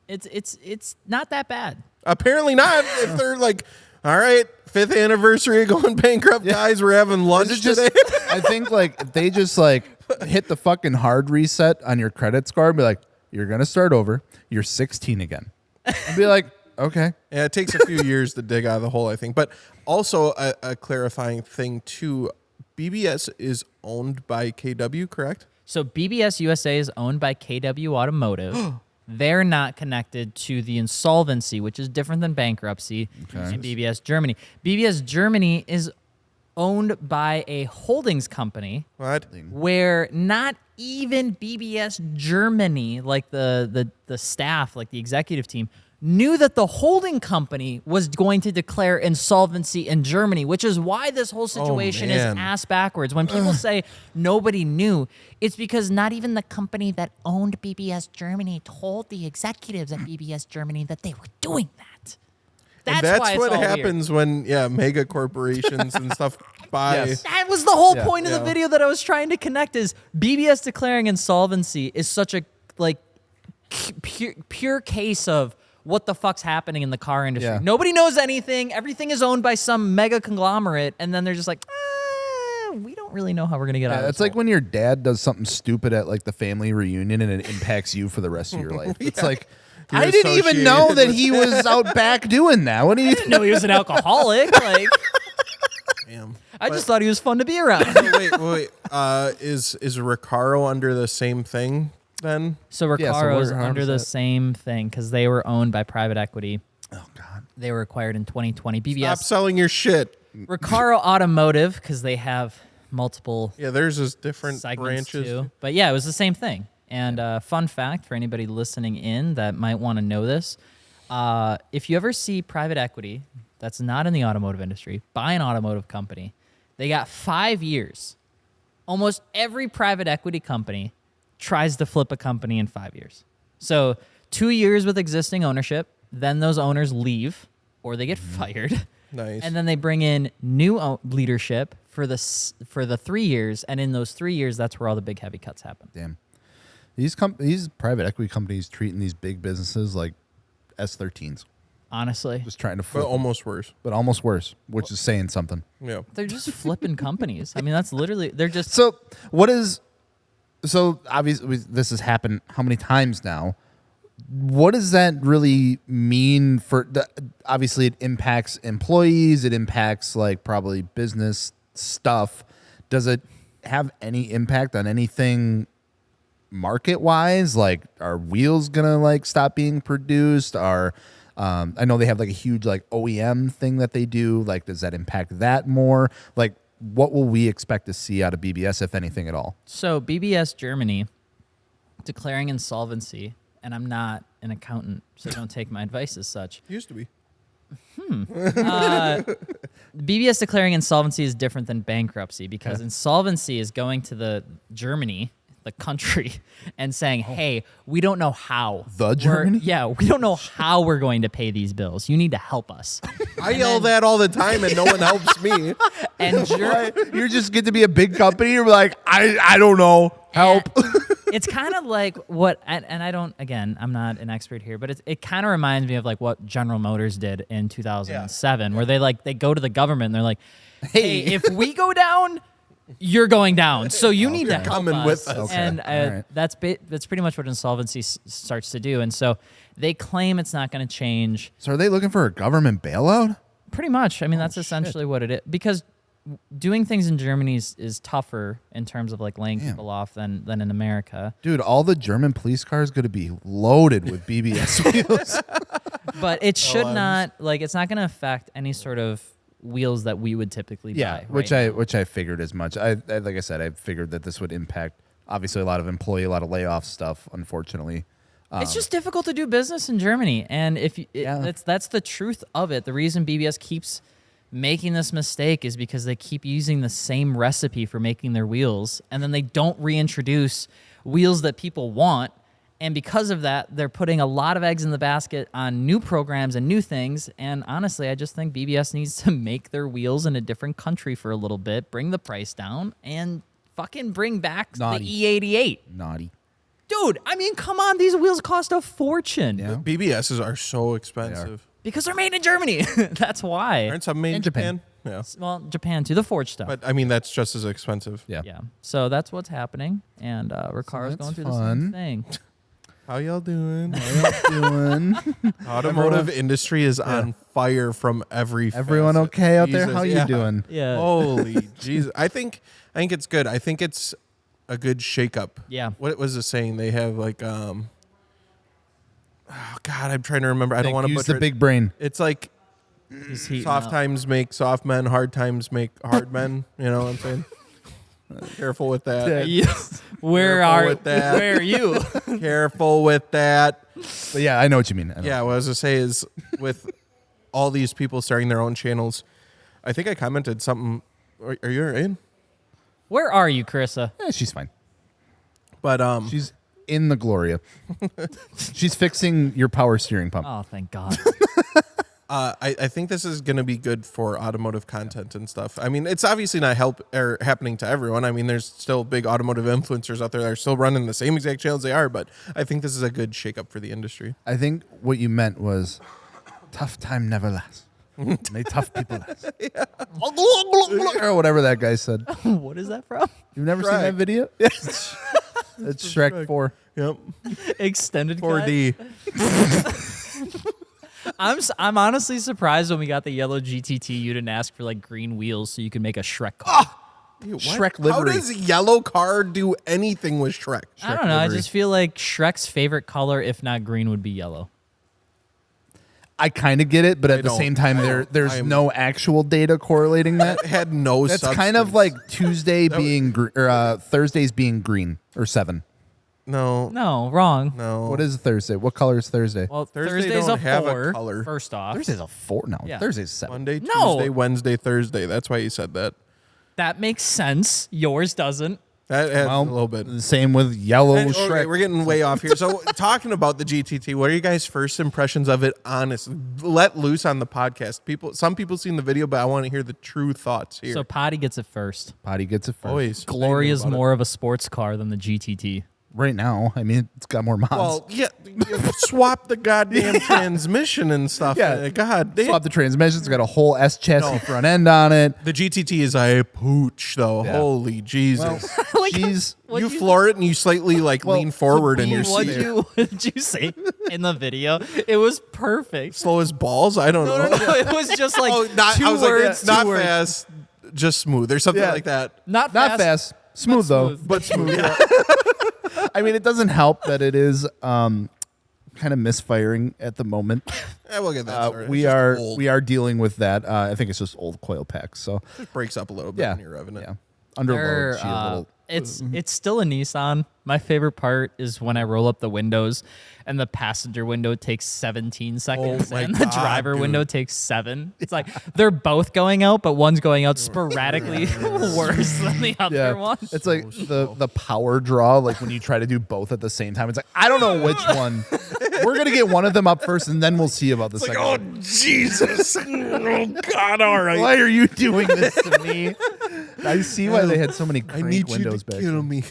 S1: It's not that bad.
S2: apparently not. If they're like, all right, 5th anniversary of going bankrupt, guys, we're having lunch
S3: Is it just,
S2: today.
S3: I think like if they just like hit the fucking hard reset on your credit score and be like, you're going to start over. You're 16 again. And be like, okay.
S2: Yeah, it takes a few years to dig out of the hole, I think. But also a clarifying thing too, BBS is owned by KW, correct?
S1: So BBS USA is owned by KW Automotive. They're not connected to the insolvency, which is different than bankruptcy in BBS Germany. BBS Germany is owned by a holdings company
S2: What?
S1: where not even BBS Germany, like the staff, like the executive team, knew that the holding company was going to declare insolvency in Germany, which is why this whole situation is
S2: man.
S1: ass backwards. When people say nobody knew, it's because not even the company that owned BBS Germany told the executives at BBS Germany that they were doing that.
S2: That's
S1: why it's
S2: what
S1: all
S2: happens when mega corporations and stuff buy.
S3: Yes.
S1: That was the whole point of the
S2: Yeah.
S1: video that I was trying to connect is BBS declaring insolvency is such a like pure case of what the fuck's happening in the car industry.
S3: Yeah.
S1: Nobody knows anything. Everything is owned by some mega conglomerate, and then they're just like, we don't really know how we're gonna get out of
S3: It's
S1: this
S3: like
S1: hole."
S3: when your dad does something stupid at like the family reunion and it impacts you for the rest of your life. It's like,
S2: You're
S3: I didn't even know
S2: associated
S3: that
S2: with
S3: he was out back doing that. What do you
S1: No, he was an alcoholic. Like,
S2: Damn.
S1: I just thought he was fun to be around.
S2: wait. Is Recaro under the same thing then?
S1: So
S3: Yeah, so
S1: Recaro's
S3: where-
S1: under
S3: how
S1: the
S3: does that-
S1: same thing because they were owned by private equity.
S3: Oh, God.
S1: They were acquired in 2020.
S2: Stop
S1: BBS
S2: selling your shit.
S1: Recaro Automotive because they have multiple
S2: Yeah, theirs is different
S1: segments
S2: branches.
S1: too. But yeah, it was the same thing. And fun fact for anybody listening in that might want to know this, if you ever see private equity that's not in the automotive industry buy an automotive company, they got 5 years. Almost every private equity company tries to flip a company in 5 years. So 2 years with existing ownership, then those owners leave or they get fired.
S2: Nice.
S1: And then they bring in new leadership for the 3 years, and in those 3 years, that's where all the big heavy cuts happen.
S3: Damn. These private equity companies treating these big businesses like S13s.
S1: Honestly,
S3: Just trying to
S2: But
S3: flip,
S2: almost worse.
S3: but almost worse, which is saying something.
S2: Yeah.
S1: they're just flipping companies. I mean, that's literally they're just.
S3: So obviously this has happened how many times now? What does that really mean for obviously it impacts employees, it impacts like probably business stuff. Does it have any impact on anything market wise? Like are wheels gonna like stop being produced? I know they have like a huge like OEM thing that they do. Like does that impact that more? Like what will we expect to see out of BBS, if anything at all?
S1: So BBS Germany declaring insolvency, and I'm not an accountant, so don't take my advice as such.
S2: Used to be.
S1: BBS declaring insolvency is different than bankruptcy because insolvency is going to the Germany, the country, and saying, hey, we don't know how.
S3: The Germany?
S1: Yeah, we don't know how we're going to pay these bills. You need to help us.
S2: I yell that all the time and no one helps me.
S1: And
S3: You're just get to be a big company. You're like, I don't know. Help.
S1: it's kind of like what, and I don't, again, I'm not an expert here, but it kind of reminds me of like what General Motors did in 2007, where they go to the government and they're like, hey, if we go down, you're going down. So you need to help
S2: Coming
S1: us.
S2: with us.
S3: Okay.
S1: And
S3: All right.
S1: that's pretty much what insolvency starts to do. And so they claim it's not going to change.
S3: So are they looking for a government bailout?
S1: Pretty much. I mean, that's essentially what it is. Because doing things in Germany is tougher in terms of like laying people off than in America.
S3: Dude, all the German police cars going to be loaded with BBS wheels.
S1: But it should not, like, it's not going to affect any sort of wheels that we would typically buy.
S3: which
S1: right now.
S3: I figured as much. I like I said, I figured that this would impact obviously a lot of a lot of layoff stuff. Unfortunately,
S1: It's just difficult to do business in Germany, and if you,
S3: Yeah.
S1: that's the truth of it. The reason BBS keeps making this mistake is because they keep using the same recipe for making their wheels, and then they don't reintroduce wheels that people want. And because of that, they're putting a lot of eggs in the basket on new programs and new things. And honestly, I just think BBS needs to make their wheels in a different country for a little bit, bring the price down, and fucking bring back
S3: Naughty.
S1: the E28.
S3: naughty.
S1: Dude, I mean, come on, these wheels cost a fortune.
S3: Yeah.
S2: BBSs are so expensive.
S1: Because they're made in Germany. That's why.
S2: Aren't some made in
S3: In Japan.
S2: Japan? Yeah.
S1: Well, Japan too, the forged stuff.
S2: But I mean, that's just as expensive.
S3: Yeah.
S1: Yeah. So that's what's happening. And Ricardo's
S3: that's
S1: going through the
S3: fun.
S1: same thing.
S2: How y'all doing?
S3: Doing
S2: Automotive industry is on fire from every
S3: everyone
S2: facet.
S3: okay out there?
S2: Jesus,
S3: How you
S2: yeah.
S3: doing?
S1: Yeah.
S2: Holy Jesus. I think it's good. I think it's a good shakeup.
S1: Yeah.
S2: What was the saying? They have like oh God, I'm trying to remember. I don't want to
S3: use
S2: butcher
S3: the
S2: it.
S3: big brain.
S2: It's like
S1: He's heating
S2: soft
S1: up.
S2: times make soft men, hard times make hard men. You know what I'm saying? Careful with that.
S1: Yeah. Where
S2: Careful
S1: are
S2: with that.
S1: Where are you?
S2: Careful with that.
S3: But yeah, I know what you mean. I know.
S2: Yeah, what I was gonna say is with all these people starting their own channels, I think I commented something. Are you in?
S1: Where are you, Carissa?
S3: Yeah, she's fine.
S2: But
S3: She's in the Gloria. She's fixing your power steering pump.
S1: Oh, thank God.
S2: I think this is gonna be good for automotive content and stuff. I mean, it's obviously not happening to everyone. I mean, there's still big automotive influencers out there that are still running the same exact channels they are. But I think this is a good shakeup for the industry.
S3: I think what you meant was tough time never lasts. May tough people last. Or whatever that guy said.
S1: What is that from?
S3: You've never seen
S2: Shrek.
S3: that video? Yes. It's Shrek 4.
S2: Yep.
S1: Extended cut?
S2: 4D.
S1: I'm honestly surprised when we got the yellow GTT, you didn't ask for like green wheels so you could make a Shrek car.
S2: Dude, what?
S3: Shrek
S2: How
S3: livery.
S2: does yellow car do anything with Shrek?
S1: I don't know. I
S3: livery.
S1: just feel like Shrek's favorite color, if not green, would be yellow.
S3: I kind of get it, but
S2: I
S3: at the
S2: don't.
S3: same time, there's
S2: I'm-
S3: no actual data correlating that.
S2: It had no.
S3: That's
S2: substance.
S3: kind of like Tuesday being or Thursdays being green or 7.
S2: no.
S1: No, wrong.
S2: No.
S3: What is Thursday? What color is Thursday?
S1: Well,
S2: Thursday
S1: Thursday's
S2: don't
S1: a
S2: have a
S1: 4,
S2: color.
S1: first off.
S3: Thursday's a 4. No,
S1: Yeah.
S3: Thursday's 7.
S2: Monday,
S1: No.
S2: Tuesday, Wednesday, Thursday. That's why you said that.
S1: That makes sense. Yours doesn't.
S2: That adds
S3: Well,
S2: a little bit.
S3: the same with yellow
S2: And,
S3: Shrek.
S2: okay, we're getting way off here. So, talking about the GTT, what are you guys' first impressions of it? Honest, let loose on the podcast. Some people seen the video, but I want to hear the true thoughts here.
S1: So Potty gets it first.
S3: Potty gets it first.
S2: Always
S1: Gloria's
S2: About it.
S1: more of a sports car than the GTT.
S3: Right now, I mean, it's got more mods.
S2: Well, yeah, you swap the goddamn transmission and stuff.
S3: Yeah.
S2: God damn.
S3: Swap the transmission. It's got a whole S chassis front end on it.
S2: The GTT is a pooch, though.
S3: Yeah.
S2: Holy Jesus.
S3: She's
S2: you floor it and you slightly lean forward in your
S1: What'd
S2: seat.
S1: what did you say in the video? It was perfect.
S2: Slow as balls? I don't know.
S1: No, it was just like
S2: I
S1: two
S2: was
S1: words,
S2: like, not
S1: two words.
S2: fast, just smooth or something
S3: Yeah.
S2: like that.
S1: Not
S3: not fast. Smooth, though.
S1: smooth.
S3: But smooth. I mean, it doesn't help that it is kind of misfiring at the moment.
S2: We'll get that started.
S3: We
S2: It's just
S3: are
S2: old.
S3: we are dealing with that. I think it's just old coil packs. So
S2: It breaks up a little bit
S3: yeah,
S2: when you're revving it.
S3: yeah. Under
S1: They're,
S3: load, she's a little.
S1: it's still a Nissan. My favorite part is when I roll up the windows and the passenger window takes 17 seconds
S2: my
S1: and the
S2: God,
S1: driver
S2: dude.
S1: window takes 7. It's like they're both going out, but one's going out sporadically worse than the other
S3: Yeah,
S1: one.
S3: it's like the power draw. Like when you try to do both at the same time, it's like I don't know which one. We're gonna get one of them up first, and then we'll see about the second.
S2: Oh, Jesus. Oh, God, all right.
S3: Why are you doing this to me? I see why they had so many
S2: I
S3: crank
S2: need you
S3: windows
S2: to
S3: back
S2: kill
S3: then.
S2: me.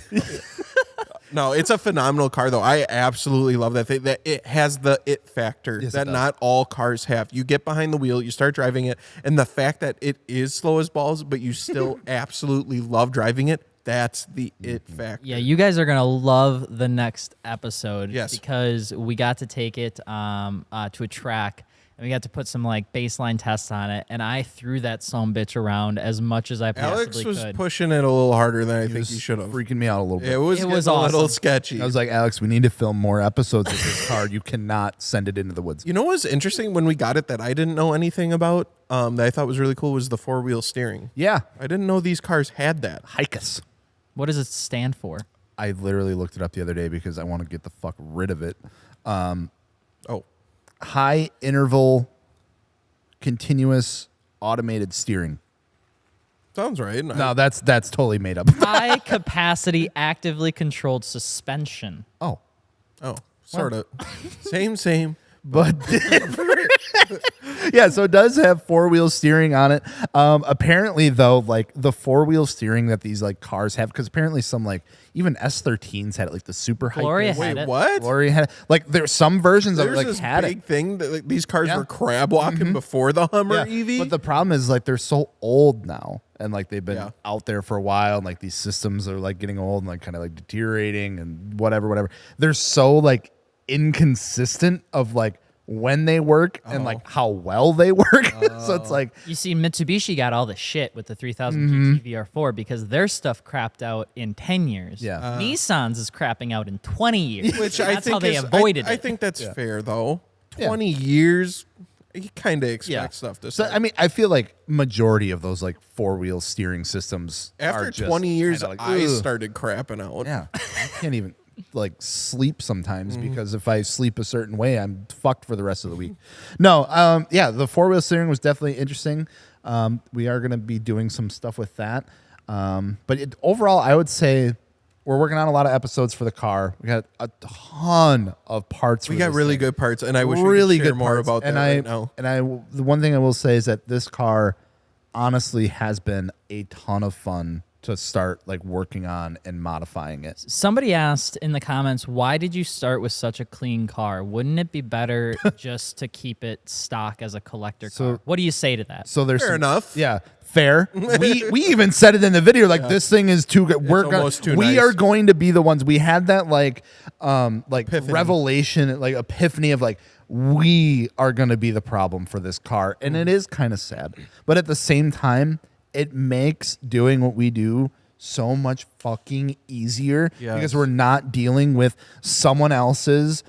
S2: No, it's a phenomenal car, though. I absolutely love that thing. That it has the it factor that not all cars have. You get behind the wheel, you start driving it, and the fact that it is slow as balls, but you still absolutely love driving it, that's the it factor.
S1: Yeah, you guys are going to love the next episode.
S2: Yes.
S1: Because we got to take it to a track, and we got to put some like baseline tests on it, and I threw that sumbitch around as much as I possibly could.
S2: Alex was pushing it a little harder than I think he should have.
S3: Freaking me out a little bit.
S2: It was
S1: awesome.
S2: a little sketchy.
S3: I was like, Alex, we need to film more episodes of this car. You cannot send it into the woods.
S2: You know what's interesting when we got it that I didn't know anything about that I thought was really cool was the 4-wheel steering.
S3: Yeah.
S2: I didn't know these cars had that.
S3: Hikes.
S1: What does it stand for?
S3: I literally looked it up the other day because I want to get the fuck rid of it. High interval continuous automated steering.
S2: Sounds right.
S3: No, that's totally made up.
S1: High capacity actively controlled suspension.
S3: Oh,
S2: sort of. Same.
S3: but yeah, so it does have 4-wheel steering on it. Apparently, though, like the 4-wheel steering that these like cars have, because apparently some like even S13s had it, like the super high.
S1: Gloria
S3: Hikers.
S1: had
S2: Wait,
S1: it.
S2: what?
S3: Gloria had it. Like there's some versions of it
S2: There's
S3: like
S2: this
S3: had
S2: big
S3: it.
S2: thing that like, these cars
S3: Yeah.
S2: were crab walking before the Hummer
S3: Yeah,
S2: EV.
S3: but the problem is like they're so old now, and like they've been
S2: Yeah.
S3: out there for a while, and like these systems are like getting old and like kind of like deteriorating and whatever. They're so like inconsistent of like when they work and like how well they work. So it's like
S1: You see, Mitsubishi got all the shit with the 3000 GT VR4 because their stuff crapped out in 10 years.
S3: Yeah.
S1: Nissan's is crapping out in 20 years.
S2: Which
S1: that's
S2: I think
S1: how they
S2: is,
S1: avoided
S2: I
S1: it.
S2: think that's fair though.
S3: Yeah.
S2: 20 years, you kind of expect
S3: Yeah.
S2: stuff to
S3: So
S2: start.
S3: I mean, I feel like majority of those like 4-wheel steering systems
S2: After
S3: are just
S2: 20 years,
S3: kinda like,
S2: I
S3: ugh.
S2: started crapping out.
S3: Yeah, I can't even like sleep sometimes because if I sleep a certain way, I'm fucked for the rest of the week. No, yeah, the 4-wheel steering was definitely interesting. We are going to be doing some stuff with that, but overall, I would say we're working on a lot of episodes for the car. We got a ton of parts.
S2: We
S3: for
S2: got
S3: this
S2: really
S3: thing.
S2: good parts, and I wish
S3: really
S2: we could share
S3: good
S2: more
S3: parts.
S2: about
S3: and
S2: that
S3: I,
S2: right now.
S3: And the one thing I will say is that this car honestly has been a ton of fun to start like working on and modifying it.
S1: Somebody asked in the comments, why did you start with such a clean car? Wouldn't it be better just to keep it stock as a collector car? What do you say to that?
S3: So there's
S2: Fair enough.
S3: Yeah, fair. we even said it in the video, like this thing is too good. We're gonna,
S2: almost too
S3: we
S2: nice.
S3: are going to be the ones. We had that like
S2: Epiphany.
S3: revelation, like epiphany of like we are going to be the problem for this car, and it is kind of sad, but at the same time, it makes doing what we do so much fucking easier
S2: Yes.
S3: because we're not dealing with someone else's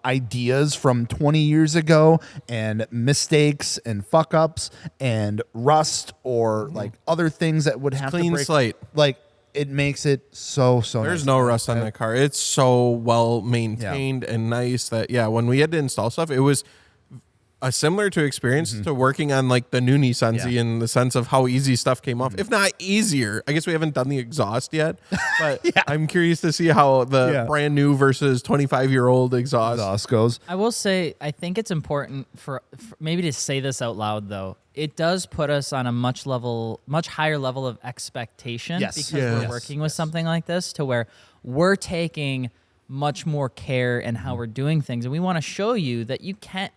S3: ideas from 20 years ago and mistakes and fuck ups and rust or like other things that would have
S2: clean
S3: to break.
S2: slate.
S3: Like it makes it so
S2: There's
S3: nice.
S2: no rust on that car. It's so well maintained and nice that when we had to install stuff, it was a similar to experience to working on like the new Nissan Z in the sense of how easy stuff came off, if not easier. I guess we haven't done the exhaust yet, but I'm curious to see how the brand new versus 25-year-old exhaust
S3: goes.
S1: I will say, I think it's important for maybe to say this out loud, though. It does put us on a much higher level of expectation because we're working with something like this to where we're taking much more care in how we're doing things, and we want to show you that you can't.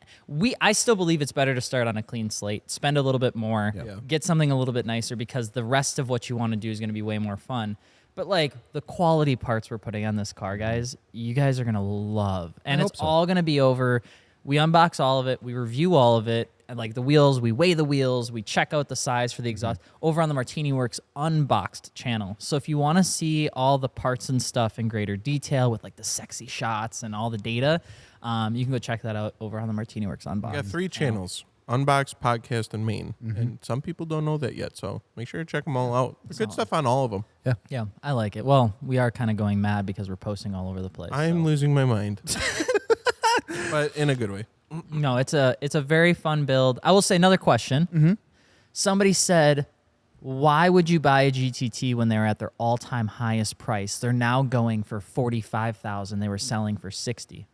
S1: I still believe it's better to start on a clean slate, spend a little bit more, get something a little bit nicer, because the rest of what you want to do is going to be way more fun. But like the quality parts we're putting on this car, guys, you guys are gonna love, and it's all gonna be over. We unbox all of it, we review all of it, and like the wheels, we weigh the wheels, we check out the size for the exhaust over on the MartiniWorks Unboxed channel. So if you want to see all the parts and stuff in greater detail with like the sexy shots and all the data, you can go check that out over on the MartiniWorks Unboxed.
S2: We got 3 channels: Unbox, Podcast, and Main. And some people don't know that yet, so make sure to check them all out. There's good stuff on all of them.
S1: Yeah, I like it. Well, we are kind of going mad because we're posting all over the place.
S2: I'm losing my mind, but in a good way.
S1: No, it's a very fun build. I will say another question. Somebody said, why would you buy a GTT when they're at their all-time highest price? They're now going for $45,000. They were selling for $60,000.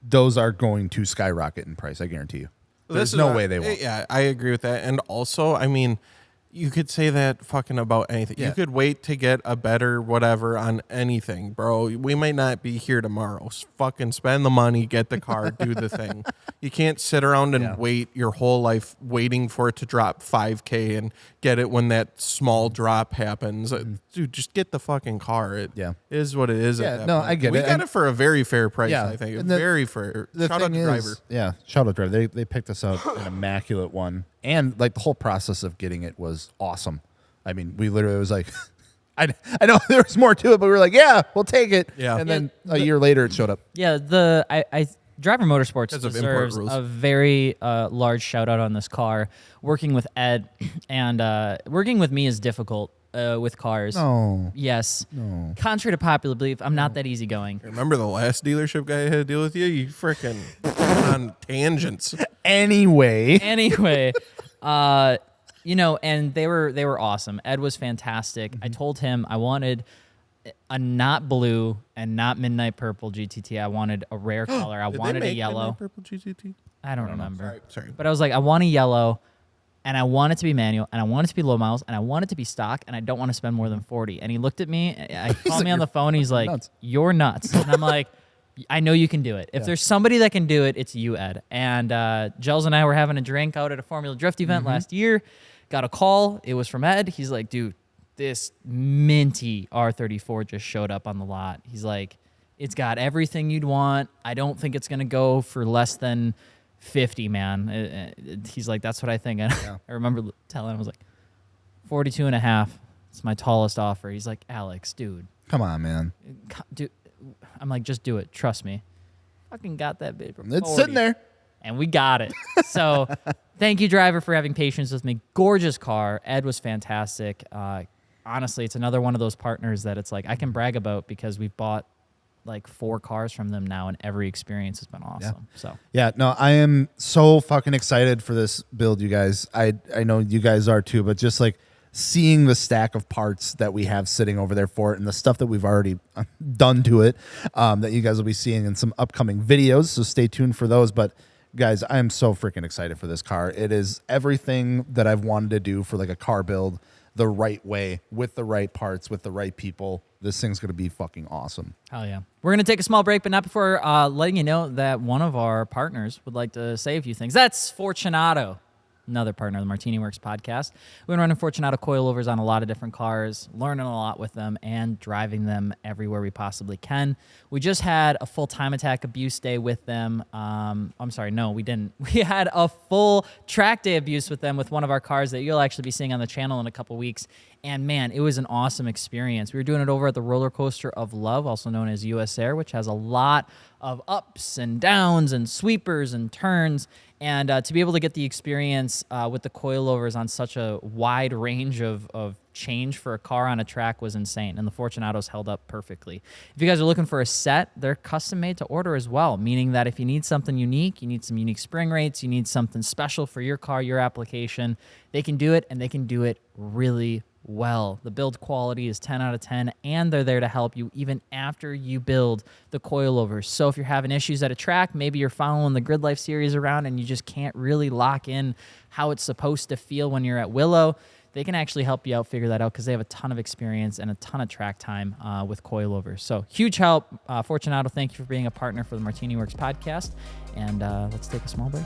S3: Those are going to skyrocket in price, I guarantee you. There's no way they won't.
S2: Yeah, I agree with that. And also, I mean, You could say that fucking about anything.
S3: Yeah.
S2: You could wait to get a better whatever on anything, bro. We might not be here tomorrow. Fucking spend the money, get the car, do the thing. You can't sit around and wait your whole life waiting for it to drop $5,000 and get it when that small drop happens. Dude, just get the fucking car. It is what it is.
S3: Yeah,
S2: at that
S3: no,
S2: point.
S3: I get
S2: we
S3: it.
S2: got it for a very fair price, I think.
S3: And
S2: Very fair. Shout out to driver.
S3: Yeah, shout out driver. They picked us out an immaculate one, and like the whole process of getting it was awesome. I mean, we literally was like, I know there was more to it, but we were like, yeah, we'll take it.
S2: Yeah.
S3: And then a year later, it showed up.
S1: Yeah, Driver Motorsports deserves a very large shout out on this car. Working with Ed and working with me is difficult with cars.
S3: No.
S1: Yes.
S3: No.
S1: Contrary to popular belief, I'm not that easygoing.
S2: Remember the last dealership guy had to deal with you? You freaking on tangents.
S3: Anyway,
S1: and they were awesome. Ed was fantastic. I told him I wanted a not blue and not midnight purple GTT. I wanted a rare color. I wanted a yellow.
S2: Purple GTT?
S1: I don't remember.
S2: Sorry.
S1: But I was like, I want a yellow, and I want it to be manual, and I want it to be low miles, and I want it to be stock, and I don't want to spend more than 40. And he looked at me, he called me on the phone. He's like,
S3: nuts.
S1: "You're nuts." And I'm like, I know you can do it. If there's somebody that can do it, it's you, Ed. And Gels and I were having a drink out at a Formula Drift event last year. Got a call. It was from Ed. He's like, dude, this minty R34 just showed up on the lot. He's like, it's got everything you'd want. I don't think it's going to go for less than 50, man. He's like, that's what I think. And I remember telling him, I was like, 42 and a half. It's my tallest offer. He's like, Alex, dude.
S3: come on, man.
S1: Dude, I'm like, just do it. Trust me. Fucking got that bid for 40.
S3: It's sitting there.
S1: And we got it. So thank you, driver, for having patience with me. Gorgeous car. Ed was fantastic. Honestly, it's another one of those partners that it's like I can brag about because we've bought like 4 cars from them now, and every experience has been awesome. So
S3: yeah, no, I am so fucking excited for this build, you guys. I know you guys are too, but just like seeing the stack of parts that we have sitting over there for it and the stuff that we've already done to it, that you guys will be seeing in some upcoming videos. So stay tuned for those. But guys, I am so freaking excited for this car. It is everything that I've wanted to do for like a car build the right way, with the right parts, with the right people. This thing's going to be fucking awesome.
S1: hell yeah. We're going to take a small break, but not before letting you know that one of our partners would like to say a few things. That's Fortunado, another partner of the MartiniWorks podcast. We've been running Fortunado coilovers on a lot of different cars, learning a lot with them, and driving them everywhere we possibly can. We just had a full time attack abuse day with them. I'm sorry, no, we didn't. We had a full track day abuse with them with one of our cars that you'll actually be seeing on the channel in a couple weeks. And man, it was an awesome experience. We were doing it over at the Roller Coaster of Love, also known as US Air, which has a lot of ups and downs and sweepers and turns. And to be able to get the experience with the coilovers on such a wide range of change for a car on a track was insane. And the Fortunados held up perfectly. If you guys are looking for a set, they're custom made to order as well, meaning that if you need something unique, you need some unique spring rates, you need something special for your car, your application, they can do it, and they can do it really well. The build quality is 10 out of 10, and they're there to help you even after you build the coilovers. So if you're having issues at a track, maybe you're following the Grid Life series around and you just can't really lock in how it's supposed to feel when you're at Willow, they can actually help you out figure that out because they have a ton of experience and a ton of track time with coilovers. So huge help. Fortunato, thank you for being a partner for the MartiniWorks podcast. And let's take a small break.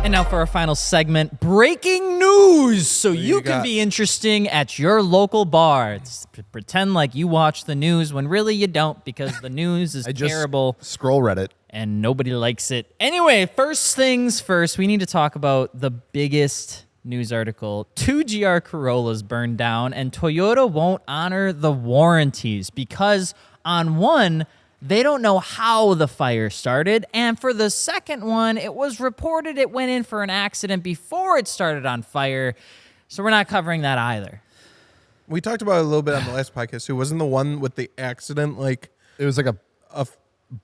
S1: And now for our final segment, breaking news. So you can be interesting at your local bar. It's pretend like you watch the news when really you don't, because the news is terrible.
S3: Scroll Reddit.
S1: And nobody likes it. Anyway, first things first, we need to talk about the biggest news article. 2 GR Corollas burned down, and Toyota won't honor the warranties because on one, they don't know how the fire started. And for the second one, it was reported it went in for an accident before it started on fire. So we're not covering that either.
S2: We talked about it a little bit on the last podcast too. Wasn't the one with the accident like
S3: It was like a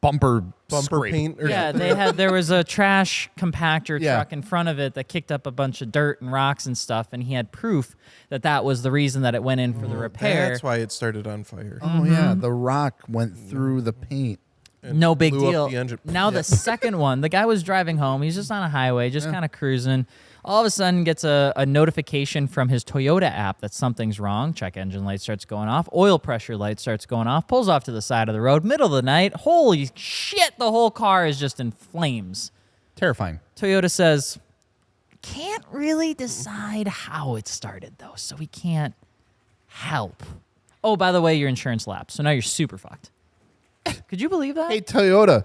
S3: bumper scrape.
S2: paint? Or
S1: Yeah, there was a trash compactor truck in front of it that kicked up a bunch of dirt and rocks and stuff, and he had proof that that was the reason that it went in for the repair.
S2: That's why it started on fire.
S3: Oh, yeah. The rock went through the paint.
S2: and
S1: no big
S2: blew up
S1: deal.
S2: the engine.
S1: Now the second one, the guy was driving home. He's just on a highway, just kind of cruising. All of a sudden gets a notification from his Toyota app that something's wrong. Check engine light starts going off. Oil pressure light starts going off. Pulls off to the side of the road. Middle of the night. Holy shit, the whole car is just in flames.
S3: Terrifying.
S1: Toyota says, can't really decide how it started, though, so we can't help. Oh, by the way, your insurance lapsed, so now you're super fucked. Could you believe that?
S3: Hey, Toyota,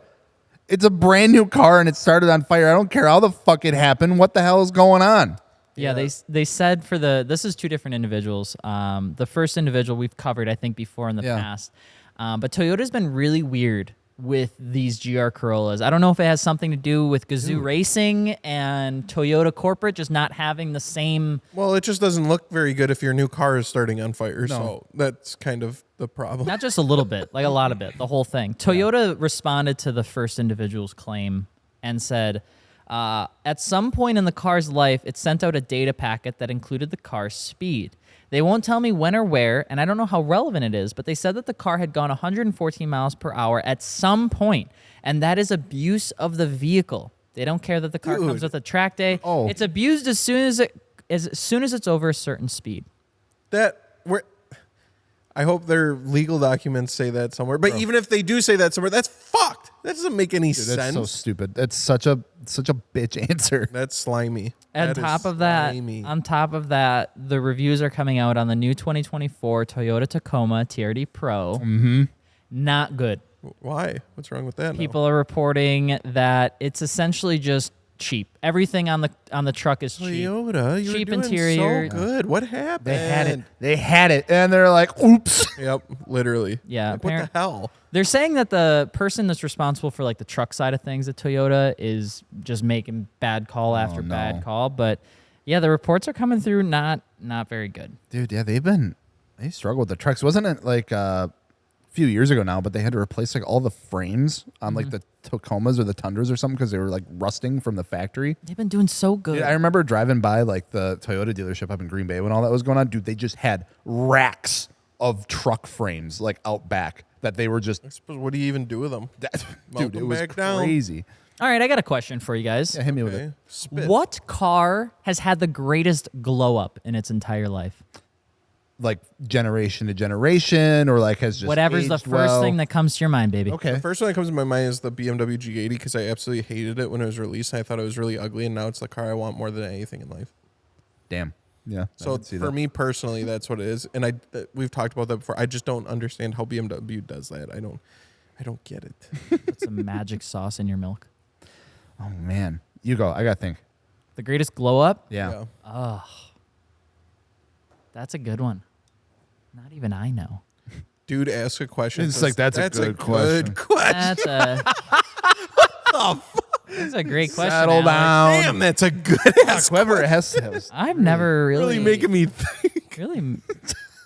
S3: it's a brand new car and it started on fire. I don't care how the fuck it happened. What the hell is going on?
S1: Yeah, they said this is two different individuals. The first individual we've covered, I think, before in the past. But Toyota's been really weird with these GR Corollas. I don't know if it has something to do with Gazoo Racing and Toyota corporate just not having the same.
S2: Well, it just doesn't look very good if your new car is starting on fire. So that's kind of the problem.
S1: Not just a little bit, like a lot of it, the whole thing. Toyota responded to the first individual's claim and said, at some point in the car's life, it sent out a data packet that included the car's speed. They won't tell me when or where, and I don't know how relevant it is, but they said that the car had gone 114 miles per hour at some point, and that is abuse of the vehicle. They don't care that the car comes with a track day.
S3: Oh.
S1: It's abused as soon as it's over a certain speed.
S2: I hope their legal documents say that somewhere. But even if they do say that somewhere, that's fucked. That doesn't make any sense.
S3: That's so stupid. That's such a bitch answer.
S2: That's slimy.
S1: On top of that, the reviews are coming out on the new 2024 Toyota Tacoma TRD Pro.
S3: Mm-hmm.
S1: Not good.
S2: Why? What's wrong with that?
S1: People are reporting that it's essentially just cheap. Everything on the truck is cheap.
S2: Toyota, you
S1: cheap
S2: were doing
S1: interior.
S2: so good. What happened?
S3: They had it, and they're like, "Oops."
S2: Yep, literally.
S1: Yeah,
S2: Like, what the hell?
S1: They're saying that the person that's responsible for like the truck side of things at Toyota is just making bad call after bad call. But yeah, the reports are coming through not very good.
S3: Dude, yeah, they struggled with the trucks. Wasn't it like a few years ago now, but they had to replace like all the frames on like the Tacomas or the Tundras or something because they were like rusting from the factory.
S1: They've been doing so good.
S3: Dude, I remember driving by like the Toyota dealership up in Green Bay when all that was going on. Dude, they just had racks of truck frames like out back that they were just.
S2: I suppose, what do you even do with them?
S3: Dude, it was
S2: back down.
S3: crazy.
S1: All right, I got a question for you guys.
S3: Yeah, hit me with it.
S2: Spit.
S1: What car has had the greatest glow up in its entire life?
S3: Like generation to generation, or like has just
S1: Whatever's the
S3: aged
S1: first
S3: well.
S1: thing that comes to your mind, baby.
S3: Okay.
S2: The first one that comes to my mind is the BMW G80 because I absolutely hated it when it was released. I thought it was really ugly, and now it's the car I want more than anything in life.
S3: Damn. Yeah.
S2: So for me personally, that's what it is, and we've talked about that before. I just don't understand how BMW does that. I don't get it.
S1: Put some magic sauce in your milk.
S3: Oh man, you go. I gotta think.
S1: The greatest glow up?
S3: Yeah.
S1: That's a good one. Not even I know.
S2: Dude, ask a question.
S3: It's like, that's a good question.
S1: That's a that's a great question.
S3: Settle
S1: Alex.
S3: down.
S2: Damn, that's a good ass.
S3: Whoever has to have.
S1: I've never
S2: Really making me think.
S1: really.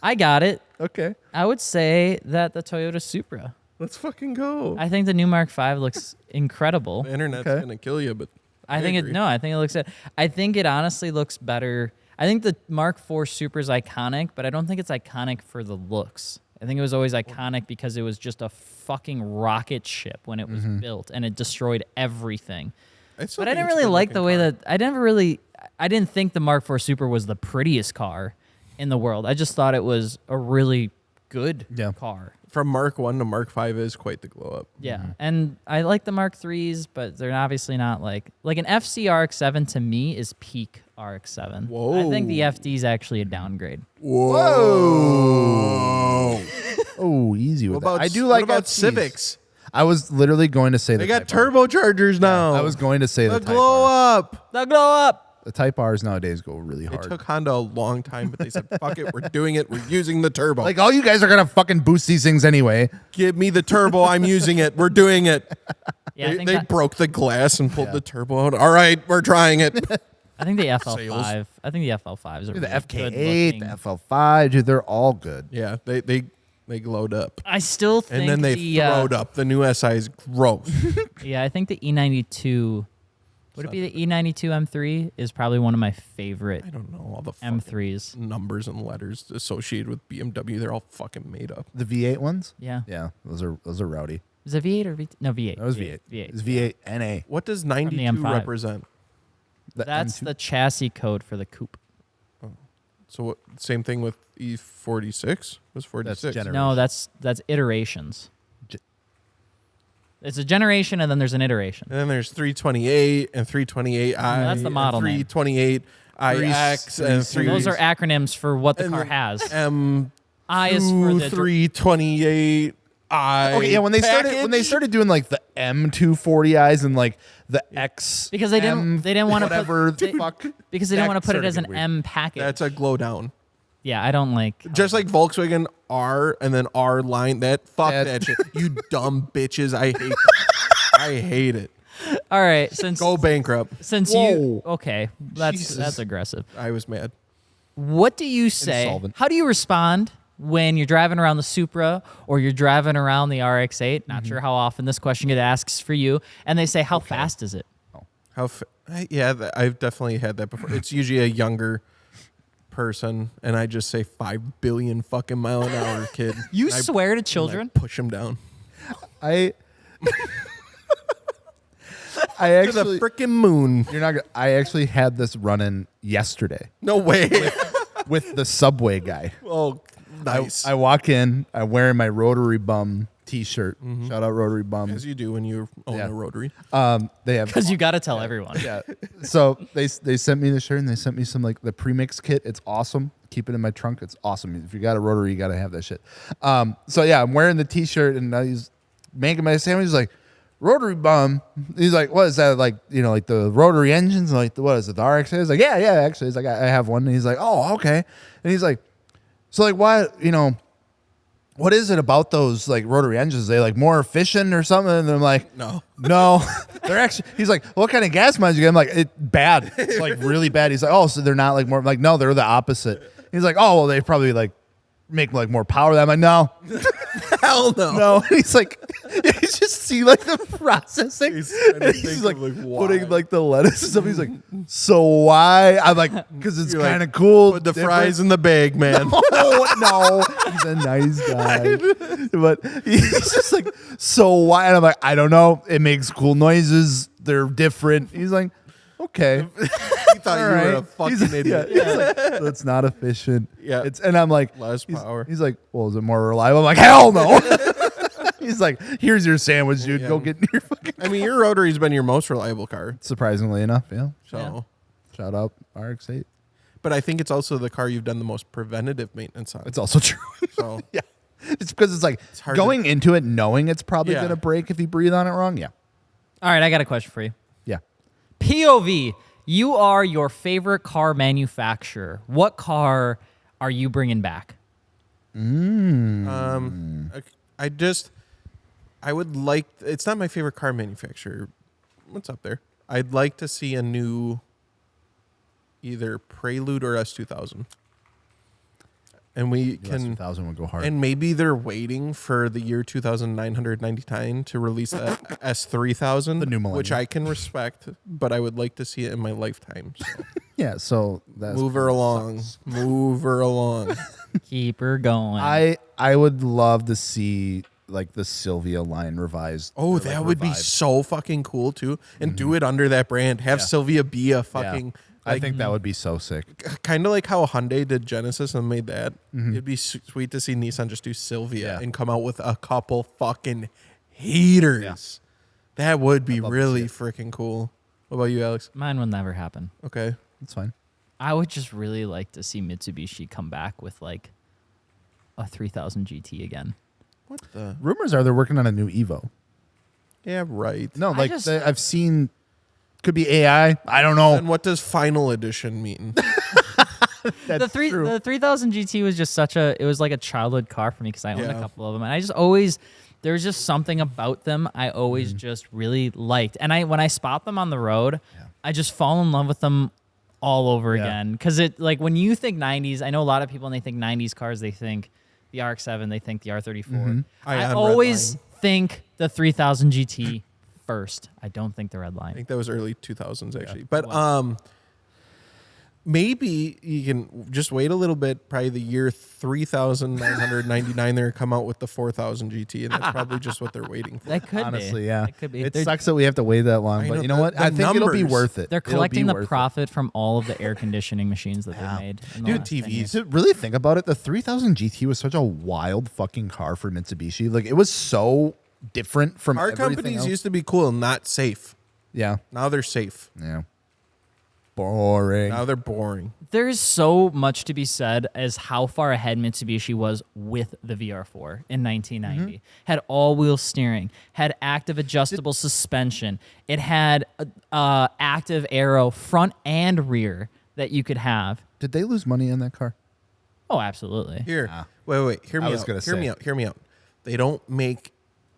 S1: I got it.
S3: Okay.
S1: I would say that the Toyota Supra.
S2: Let's fucking go.
S1: I think the new Mark V looks incredible.
S2: The internet's
S3: Okay.
S2: gonna kill you, but
S1: I think
S2: agree.
S1: I think it looks. I think it honestly looks better. I think the Mark IV Supra is iconic, but I don't think it's iconic for the looks. I think it was always iconic because it was just a fucking rocket ship when it was built, and it destroyed everything. But I didn't really like the way that I didn't think the Mark IV Supra was the prettiest car in the world. I just thought it was a really good car.
S2: From Mark 1 to Mark 5 is quite the glow up.
S1: Yeah, and I like the Mark IIIs, but they're obviously not like an FC RX-7 to me is peak RX-7.
S2: Whoa.
S1: I think the FD is actually a downgrade.
S2: Whoa.
S3: Oh, easy with that. I do
S2: what
S3: like
S2: about
S3: FCs.
S2: Civics?
S3: I was literally going to say
S2: They got
S3: Type R.
S2: turbochargers now.
S3: I was going to say
S2: the
S3: the Type
S2: glow
S3: R.
S2: up.
S1: The glow up.
S3: The Type R's nowadays go really
S2: It
S3: hard.
S2: took Honda a long time, but they said, fuck it, we're doing it. We're using the turbo.
S3: Like, all you guys are gonna fucking boost these things anyway.
S2: Give me the turbo. I'm using it. We're doing it.
S1: Yeah,
S2: They broke the glass and pulled the turbo out. All right, we're trying it.
S1: I think the
S2: Sales.
S1: FL5. I think the FL5s are
S3: Dude,
S1: really
S3: the FK8,
S1: good-looking.
S3: the FL5, dude, they're all good.
S2: Yeah, they glowed up.
S1: I still think
S2: And then they
S1: the
S2: throwed up. The new SI is gross.
S1: yeah, I think the E92. Would it be the E92 M3 is probably one of my favorite
S2: I don't know all the fucking
S1: M3s.
S2: numbers and letters associated with BMW. They're all fucking made up.
S3: The V8 ones?
S1: Yeah.
S3: Yeah, those are rowdy.
S1: Is it V8 or V8? No, V8.
S3: That was V8.
S1: V8.
S3: It's V8 NA.
S2: What does
S1: the
S2: 92
S1: M5.
S2: represent?
S1: That's
S3: M2.
S1: the chassis code for the coupe.
S2: So what, same thing with E46? Was 46?
S3: General.
S1: No, that's iterations.
S3: Ge-
S1: It's a generation, and then there's an iteration.
S2: And then there's 328 and 328i.
S1: that's the model name.
S2: 328 IX and
S3: Three-
S1: Those are acronyms for what the car has. I is for the
S2: 328i.
S3: Okay, yeah. When they started doing like the M240i's and like the X,
S1: because they didn't want to
S3: whatever
S1: put
S3: the fuck.
S1: because they didn't want to put it
S3: started
S1: as an
S3: getting weird.
S1: M package.
S2: That's a glow down.
S1: Yeah, I don't like.
S2: Just like Volkswagen R and then R line. Fuck
S3: That-
S2: that shit. You dumb bitches. I hate that. I hate it.
S1: All right, since
S2: Go bankrupt.
S1: you okay, that's
S2: Jesus.
S1: aggressive.
S2: I was mad.
S1: What do you say?
S3: Insolvent.
S1: How do you respond when you're driving around the Supra or you're driving around the RX-8? Not sure how often this question gets asked for you, and they say, "How fast is it?"
S2: I've definitely had that before. It's usually a younger person, and I just say 5 billion fucking mile an hour, kid.
S1: You
S2: And I-
S1: swear to
S2: and I
S1: children?
S2: push them down
S3: I
S2: to the
S3: actually.
S2: freaking moon.
S3: You're not. I actually had this running yesterday
S2: No way.
S3: with the Subway guy.
S2: Oh, nice.
S3: I walk in. I'm wearing my Rotary Bum T-shirt. Shout out Rotary Bum.
S2: As you do when you own
S3: Yeah.
S2: a rotary.
S3: They have
S1: Because you got to tell everyone.
S3: yeah. So they sent me the shirt and they sent me some like the premix kit. It's awesome. Keep it in my trunk. It's awesome. If you got a rotary, you got to have that shit. So yeah, I'm wearing the T-shirt and he's making my sandwich. He's like, Rotary Bum. He's like, what is that? Like, you know, like the rotary engines? Like, what is it? The RX? He's like, yeah, actually. He's like, I have one. And he's like, oh, okay. And he's like, so like, why, you know, what is it about those like rotary engines? Are they like more efficient or something? And I'm like,
S2: No.
S3: they're actually. He's like, what kind of gas mileage you get? I'm like, bad, like really bad. He's like, oh, so they're not like more. I'm like, no, they're the opposite. He's like, oh, well, they probably like make like more power. I'm like, no,
S2: Hell no.
S3: no. He's like, you just see like the processing.
S2: He's trying to
S3: And
S2: think
S3: he's
S2: of,
S3: like,
S2: like, why.
S3: putting like the lettuce and stuff. He's like, so why? I'm like, because it's
S2: You're like,
S3: kind of cool.
S2: Put the
S3: different."
S2: fries in the bag, man.
S3: Oh no, he's a nice guy, but he's just like, so why? And I'm like, I don't know. It makes cool noises. They're different. He's like, okay.
S2: He thought you
S3: All
S2: were
S3: right.
S2: a fucking
S3: He's-
S2: idiot.
S3: Yeah, he's like, that's not efficient.
S2: Yeah.
S3: And I'm like,
S2: Less
S3: he's-
S2: power.
S3: He's like, well, is it more reliable? I'm like, hell no. He's like, here's your sandwich, dude.
S2: Yeah.
S3: Go get your fucking.
S2: I mean, your rotary's been your most reliable car.
S3: Surprisingly enough, yeah.
S2: So,
S1: Yeah.
S3: Shout out RX-8.
S2: but I think it's also the car you've done the most preventative maintenance on.
S3: It's also true.
S2: So,
S3: Yeah. It's because it's like
S2: hard
S3: going into it knowing it's probably
S2: Yeah.
S3: going to break if you breathe on it wrong. Yeah.
S1: All right, I got a question for you.
S3: Yeah.
S1: POV, you are your favorite car manufacturer. What car are you bringing back?
S2: I would like. It's not my favorite car manufacturer. What's up there? I'd like to see a new, either Prelude or S2000. And we can.
S3: S2000 would go hard.
S2: And maybe they're waiting for the year 2999 to release the S3000,
S3: The new
S2: which
S3: millennium.
S2: I can respect, but I would like to see it in my lifetime. So.
S3: yeah. So that's
S2: Move her along. Move her along.
S1: Keep her going.
S3: I would love to see like the Sylvia line revised.
S2: Oh,
S3: or,
S2: that
S3: like,
S2: would be
S3: revived.
S2: so fucking cool too. And do it under that brand. Have
S3: Yeah.
S2: Sylvia be a
S3: Yeah.
S2: fucking.
S3: I think that would be so sick.
S2: Kind of like how Hyundai did Genesis and made that. It'd be sweet to see Nissan just do Sylvia
S3: Yeah.
S2: and come out with a couple fucking heaters. That would be
S3: love to
S2: really
S3: see
S2: freaking cool. What about you, Alex?
S1: Mine will never happen.
S2: Okay.
S3: That's fine.
S1: I would just really like to see Mitsubishi come back with like a 3000 GT again.
S2: What the?
S3: Rumors are they're working on a new Evo.
S2: Yeah, right.
S3: No,
S1: I
S3: like
S1: just-
S3: I've seen. Could be AI. I don't know.
S2: And what does final edition mean?
S3: That's true.
S1: The 3000 GT was just it was like a childhood car for me because I owned a
S2: Yeah.
S1: couple of them, and I just always there's just something about them I always just really liked, and when I spot them on the road, I just fall in love with them all over
S3: Yeah.
S1: again because it like when you think 90s, I know a lot of people when they think 90s cars they think the RX-7, they think the R34. I
S2: Ion
S1: always
S2: Redline.
S1: think the 3000 GT first. I don't think the red
S2: I
S1: line.
S2: think that was early 2000s actually. But maybe you can just wait a little bit. Probably the year 3,999, they're come out with the 4,000 GT, and that's probably just what they're waiting for.
S1: That could
S3: Honestly,
S1: be.
S3: yeah.
S1: That could be.
S3: It
S1: They're-
S3: sucks that we have to wait that long,
S2: I
S3: but
S2: know,
S3: you know
S2: the-
S3: what?
S2: the
S3: I think it'll be
S2: numbers.
S3: worth it.
S1: They're
S3: It'll be
S1: collecting the
S3: worth it.
S1: profit from all of the air conditioning machines that they made. In the
S2: Dude,
S1: last 10
S2: TVs.
S1: years.
S3: To really think about it, the 3000 GT was such a wild fucking car for Mitsubishi. Like, it was so different from
S2: Our
S3: everything
S2: companies
S3: else.
S2: used to be cool and not safe.
S3: Yeah.
S2: Now they're safe.
S3: Yeah. Boring.
S2: Now they're boring.
S1: There is so much to be said as how far ahead Mitsubishi was with the VR4 in 1990. Had all-wheel steering, had active adjustable suspension. It had active aero front and rear that you could have.
S3: Did they lose money on that car?
S1: Oh, absolutely.
S2: Here, wait. Hear me
S3: was
S2: out.
S3: gonna
S2: Hear me
S3: say.
S2: out. Hear me out. They don't make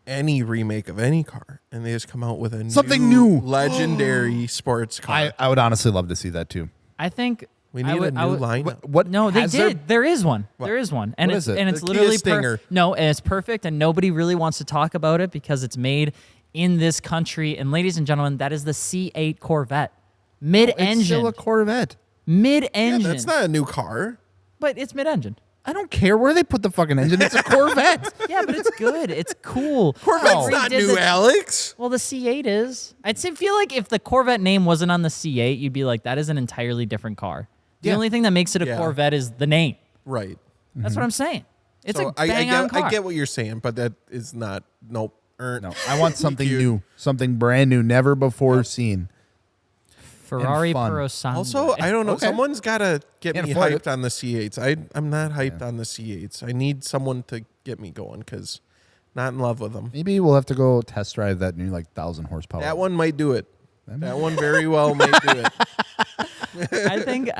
S2: any remake of any car, and they just come out with a
S3: Something new.
S2: legendary sports car.
S3: I would honestly love to see that too.
S1: I think
S2: we
S1: I
S2: need
S1: would,
S2: a
S1: I
S2: new
S1: would-
S2: lineup.
S3: What?
S1: No, they
S3: has
S1: did. There is one. There is one, and
S3: What
S1: it's
S3: is it?
S1: and it's
S2: The Kia
S1: literally
S2: Stinger.
S1: no, and it's perfect, and nobody really wants to talk about it because it's made in this country. And ladies and gentlemen, that is the C8 Corvette,
S3: It's
S1: mid-engine,
S3: still a Corvette.
S1: mid-engine,
S2: That's not a new car.
S1: but it's mid-engine.
S3: I don't care where they put the fucking engine. It's a Corvette.
S1: Yeah, but it's good. It's cool.
S2: Corvette's
S1: They
S2: not
S1: redid
S2: new,
S1: the-
S2: Alex.
S1: Well, the C8 is. Feel like if the Corvette name wasn't on the C8, you'd be like, that is an entirely different car. The
S3: Yeah.
S1: only thing that makes it a
S2: Yeah.
S1: Corvette is the name.
S2: Right.
S1: That's what I'm saying. It's
S2: So
S1: a bang on car.
S2: I get what you're saying, but that is not. Nope.
S3: No, I want something
S2: Cute.
S3: new, something brand new, never before seen.
S1: Ferrari
S3: fun.
S1: Purosangue.
S2: Also, I don't know.
S3: Okay.
S2: Someone's got to get
S3: Can't
S2: me
S3: afford it.
S2: hyped on the C8s. I'm not hyped on the C8s. I need someone to get me going because not in love with them.
S3: Maybe we'll have to go test drive that new 1,000 horsepower.
S2: That one might do it. That one very well might do it.
S1: I think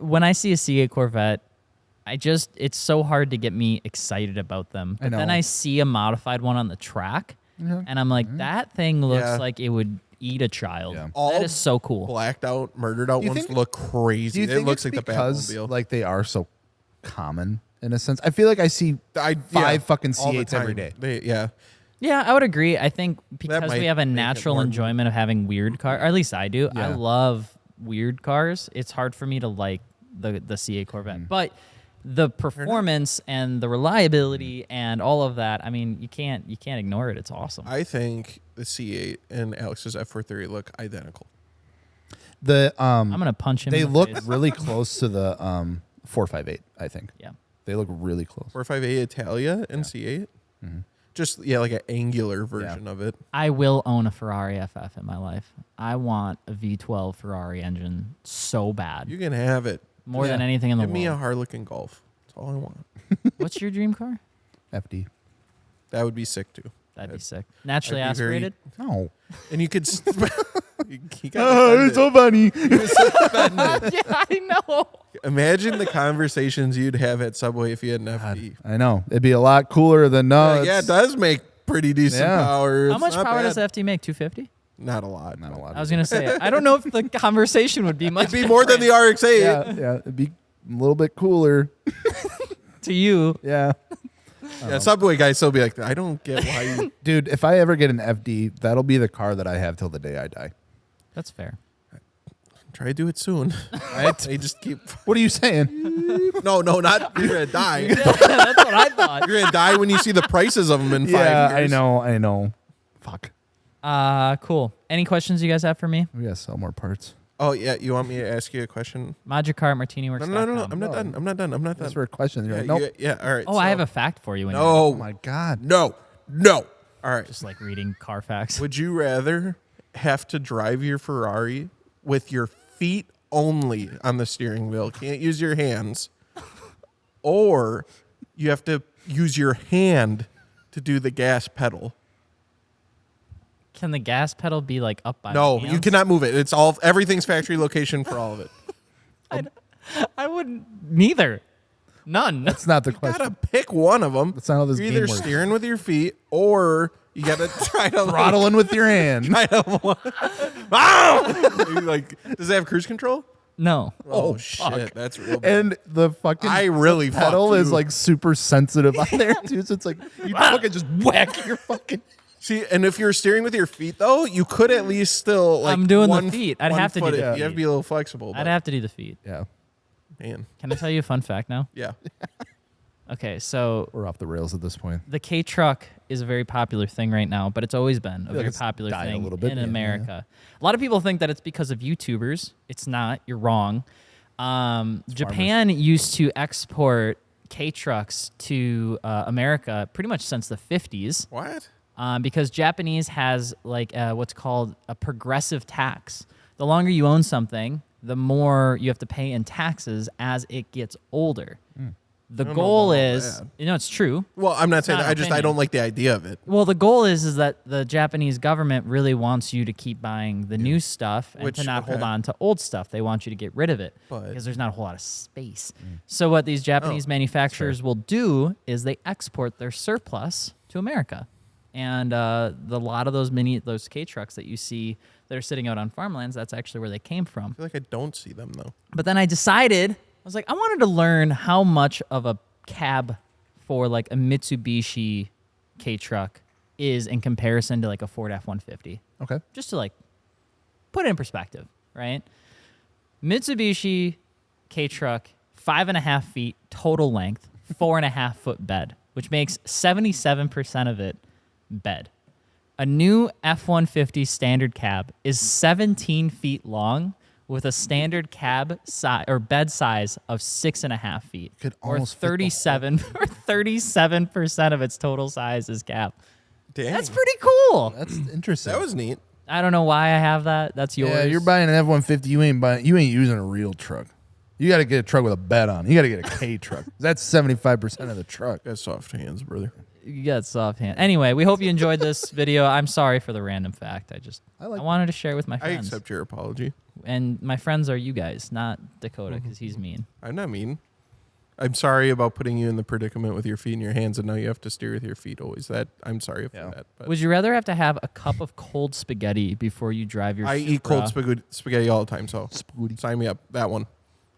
S1: when I see a C8 Corvette, it's so hard to get me excited about them. But then
S3: know.
S1: I see a modified one on the track, and I'm like, that thing looks
S2: Yeah.
S1: like it would eat a child.
S3: Yeah.
S2: All
S1: That is so cool.
S2: Blacked out, murdered out
S3: Do you
S2: ones
S3: think-
S2: look
S3: Do
S2: crazy.
S3: you
S2: It
S3: think
S2: looks
S3: it's
S2: like the
S3: because
S2: Batmobile.
S3: they are so common in a sense? I feel like I see five fucking
S2: all the
S3: C8s every
S2: time.
S3: day.
S2: Yeah.
S1: Yeah, I would agree. I think because
S2: might
S1: we have a
S2: make it
S1: natural
S2: more-
S1: enjoyment of having weird cars, or at least I do. I
S3: Yeah.
S1: love weird cars. It's hard for me to like the C8 Corvette. But the performance and the reliability and all of that, I mean, you can't ignore it. It's awesome.
S2: I think the C8 and Alex's F430 look identical.
S3: I'm
S1: I'm gonna punch him.
S3: They
S1: in the
S3: look
S1: face.
S3: really close to the 458. I think.
S1: Yeah.
S3: They look really close.
S2: 458 Italia and C8. Just like an angular version of it.
S1: I will own a Ferrari FF in my life. I want a V12 Ferrari engine so bad,
S2: You can have it.
S1: more than
S3: Yeah.
S1: anything in the
S2: Give me a
S1: world.
S2: Harlequin Golf. That's all I want.
S1: What's your dream car?
S3: FD.
S2: That would be sick too.
S1: That'd be sick. Naturally
S2: I'd be very-
S1: aspirated.
S3: No.
S2: And you could. He got offended.
S3: funny.
S1: Yeah, I know.
S2: Imagine the conversations you'd have at Subway if you had an FD.
S3: I know. It'd be a lot cooler than no.
S2: Yeah, it does make pretty decent
S3: Yeah.
S2: power.
S1: How
S2: It's
S1: much
S2: not
S1: power
S2: bad.
S1: does the FD make? 250?
S2: Not a lot.
S3: Not a lot.
S1: I was gonna say. I don't know if the conversation would be much.
S2: It'd be more than the RX-8.
S3: Yeah. It'd be a little bit cooler.
S1: to you.
S3: Yeah.
S2: Yeah, Subway guys still be like, I don't get why you.
S3: Dude, if I ever get an FD, that'll be the car that I have till the day I die.
S1: That's fair.
S2: Try to do it soon.
S3: Right?
S2: They just keep.
S3: What are you saying?
S2: No, not. You're gonna die.
S1: That's what I thought.
S2: You're gonna die when you see the prices of them in 5 years.
S3: I know. Fuck.
S1: Cool. Any questions you guys have for me?
S3: We gotta sell more parts.
S2: Oh yeah, you want me to ask you a question?
S1: Mod your car at MartiniWorks.
S2: No. I'm not done. I'm not done.
S3: That's for a question. You're
S2: Yeah,
S3: like, nope.
S2: yeah. All right.
S1: Oh, I have a fact for you. When you're
S3: Oh
S2: No.
S3: my God.
S2: No. All right.
S1: just like reading Carfax.
S2: Would you rather have to drive your Ferrari with your feet only on the steering wheel, can't use your hands, or you have to use your hand to do the gas pedal?
S1: Can the gas pedal be like up by?
S2: No,
S1: my
S2: you
S1: hands?
S2: cannot move it. It's everything's factory location for all of it.
S1: I wouldn't. Neither. None.
S3: That's not the
S2: You
S3: question.
S2: gotta pick one of them.
S3: That's not how this
S2: You're
S3: game
S2: either
S3: works.
S2: steering with your feet, or you gotta try to
S3: Throttling with your hand.
S2: Does it have cruise control?
S1: No.
S2: Oh shit, that's real bad.
S3: And the fucking
S2: I really
S3: pedal
S2: fucked
S3: is
S2: you.
S3: like super sensitive on there too. So it's like you fucking just whack your fucking.
S2: See, and if you're steering with your feet, though, you could at least still like.
S1: I'm doing the feet. I'd have to do the
S2: You have
S1: feet.
S2: to be a little flexible.
S1: I'd have to do the feet.
S3: Yeah.
S2: Man.
S1: Can I tell you a fun fact now?
S2: Yeah.
S1: Okay, so
S3: We're off the rails at this point.
S1: the K truck is a very popular thing right now, but it's always been a very
S3: it's
S1: popular
S3: died a
S1: thing
S3: little bit,
S1: in
S3: yeah,
S1: America. A lot of people think that it's because of YouTubers. It's not. You're wrong. Japan used to export K trucks to America pretty much since the 50s.
S2: What?
S1: Because Japanese has like what's called a progressive tax. The longer you own something, the more you have to pay in taxes as it gets older. The
S2: don't know
S1: goal
S2: about all
S1: is,
S2: that.
S1: it's true.
S2: Well, I'm not saying
S1: not
S2: that.
S1: an
S2: I
S1: opinion.
S2: don't like the idea of it.
S1: Well, the goal is that the Japanese government really wants you to keep buying the new stuff and to
S2: Which,
S1: not hold
S2: okay.
S1: on to old stuff. They want you to get rid of it
S2: But-
S1: because there's not a whole lot of space. So what these Japanese manufacturers will do is they export their surplus to America. And a lot of those K trucks that you see that are sitting out on farmlands, that's actually where they came from.
S2: I feel like I don't see them, though.
S1: But then I decided, I was like, I wanted to learn how much of a cab for like a Mitsubishi K truck is in comparison to like a Ford F-150.
S3: Okay.
S1: Just to like put it in perspective, right? Mitsubishi K truck, 5.5 feet total length, 4.5 foot bed, which makes 77% of it bed. A new F-150 standard cab is 17 feet long with a standard cab size or bed size of 6.5 feet,
S3: Could
S1: or
S3: almost fit the
S1: 37% of its total size is cab.
S2: Dang.
S1: That's pretty cool.
S3: That's interesting.
S2: That was neat.
S1: I don't know why I have that. That's yours.
S3: Yeah, you're buying an F-150. You ain't using a real truck. You got to get a truck with a bed on. You got to get a K truck. That's 75% of the truck.
S2: Got soft hands, brother.
S1: You got soft hand. Anyway, we hope you enjoyed this video. I'm sorry for the random fact. I wanted to share it with my
S2: I
S1: friends.
S2: accept your apology.
S1: And my friends are you guys, not Dakota, because he's mean.
S2: I'm not mean. I'm sorry about putting you in the predicament with your feet in your hands, and now you have to steer with your feet always. I'm sorry for that. But
S1: Would you rather have to have a cup of cold spaghetti before you drive your
S2: I eat cold
S1: Supra?
S2: spaghetti all the time, so sign me up. That one.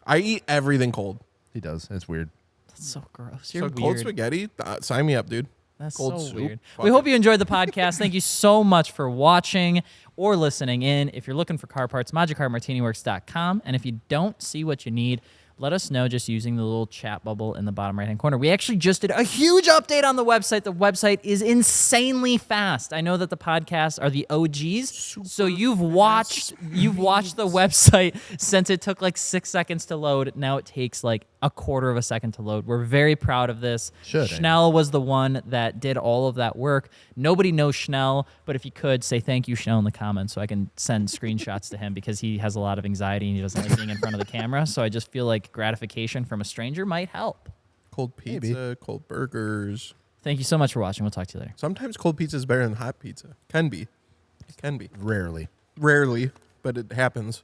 S2: I eat everything cold.
S3: He does. It's weird.
S1: That's so gross. You're
S2: So
S1: weird.
S2: cold spaghetti, sign me up, dude.
S1: That's
S2: Cold
S1: so
S2: soup.
S1: weird.
S2: Fuck
S1: We hope
S2: it.
S1: you enjoyed the podcast. Thank you so much for watching or listening in. If you're looking for car parts, MagicCarMartiniWorks.com. And if you don't see what you need, let us know just using the little chat bubble in the bottom right-hand corner. We actually just did a huge update on the website. The website is insanely fast. I know that the podcasts are the OGs, so you've watched the website since it took like 6 seconds to load. Now it takes like a quarter of a second to load. We're very proud of this.
S3: Should,
S1: Schnell was the one that did all of that work. Nobody knows Schnell, but if you could, say thank you, Schnell, in the comments so I can send screenshots to him because he has a lot of anxiety and he doesn't like being in front of the camera. So I just feel like gratification from a stranger might help.
S2: Cold pizza, cold burgers.
S1: Thank you so much for watching. We'll talk to you later.
S2: Sometimes cold pizza is better than hot pizza. Can be. It can be.
S3: Rarely.
S2: Rarely, but it happens.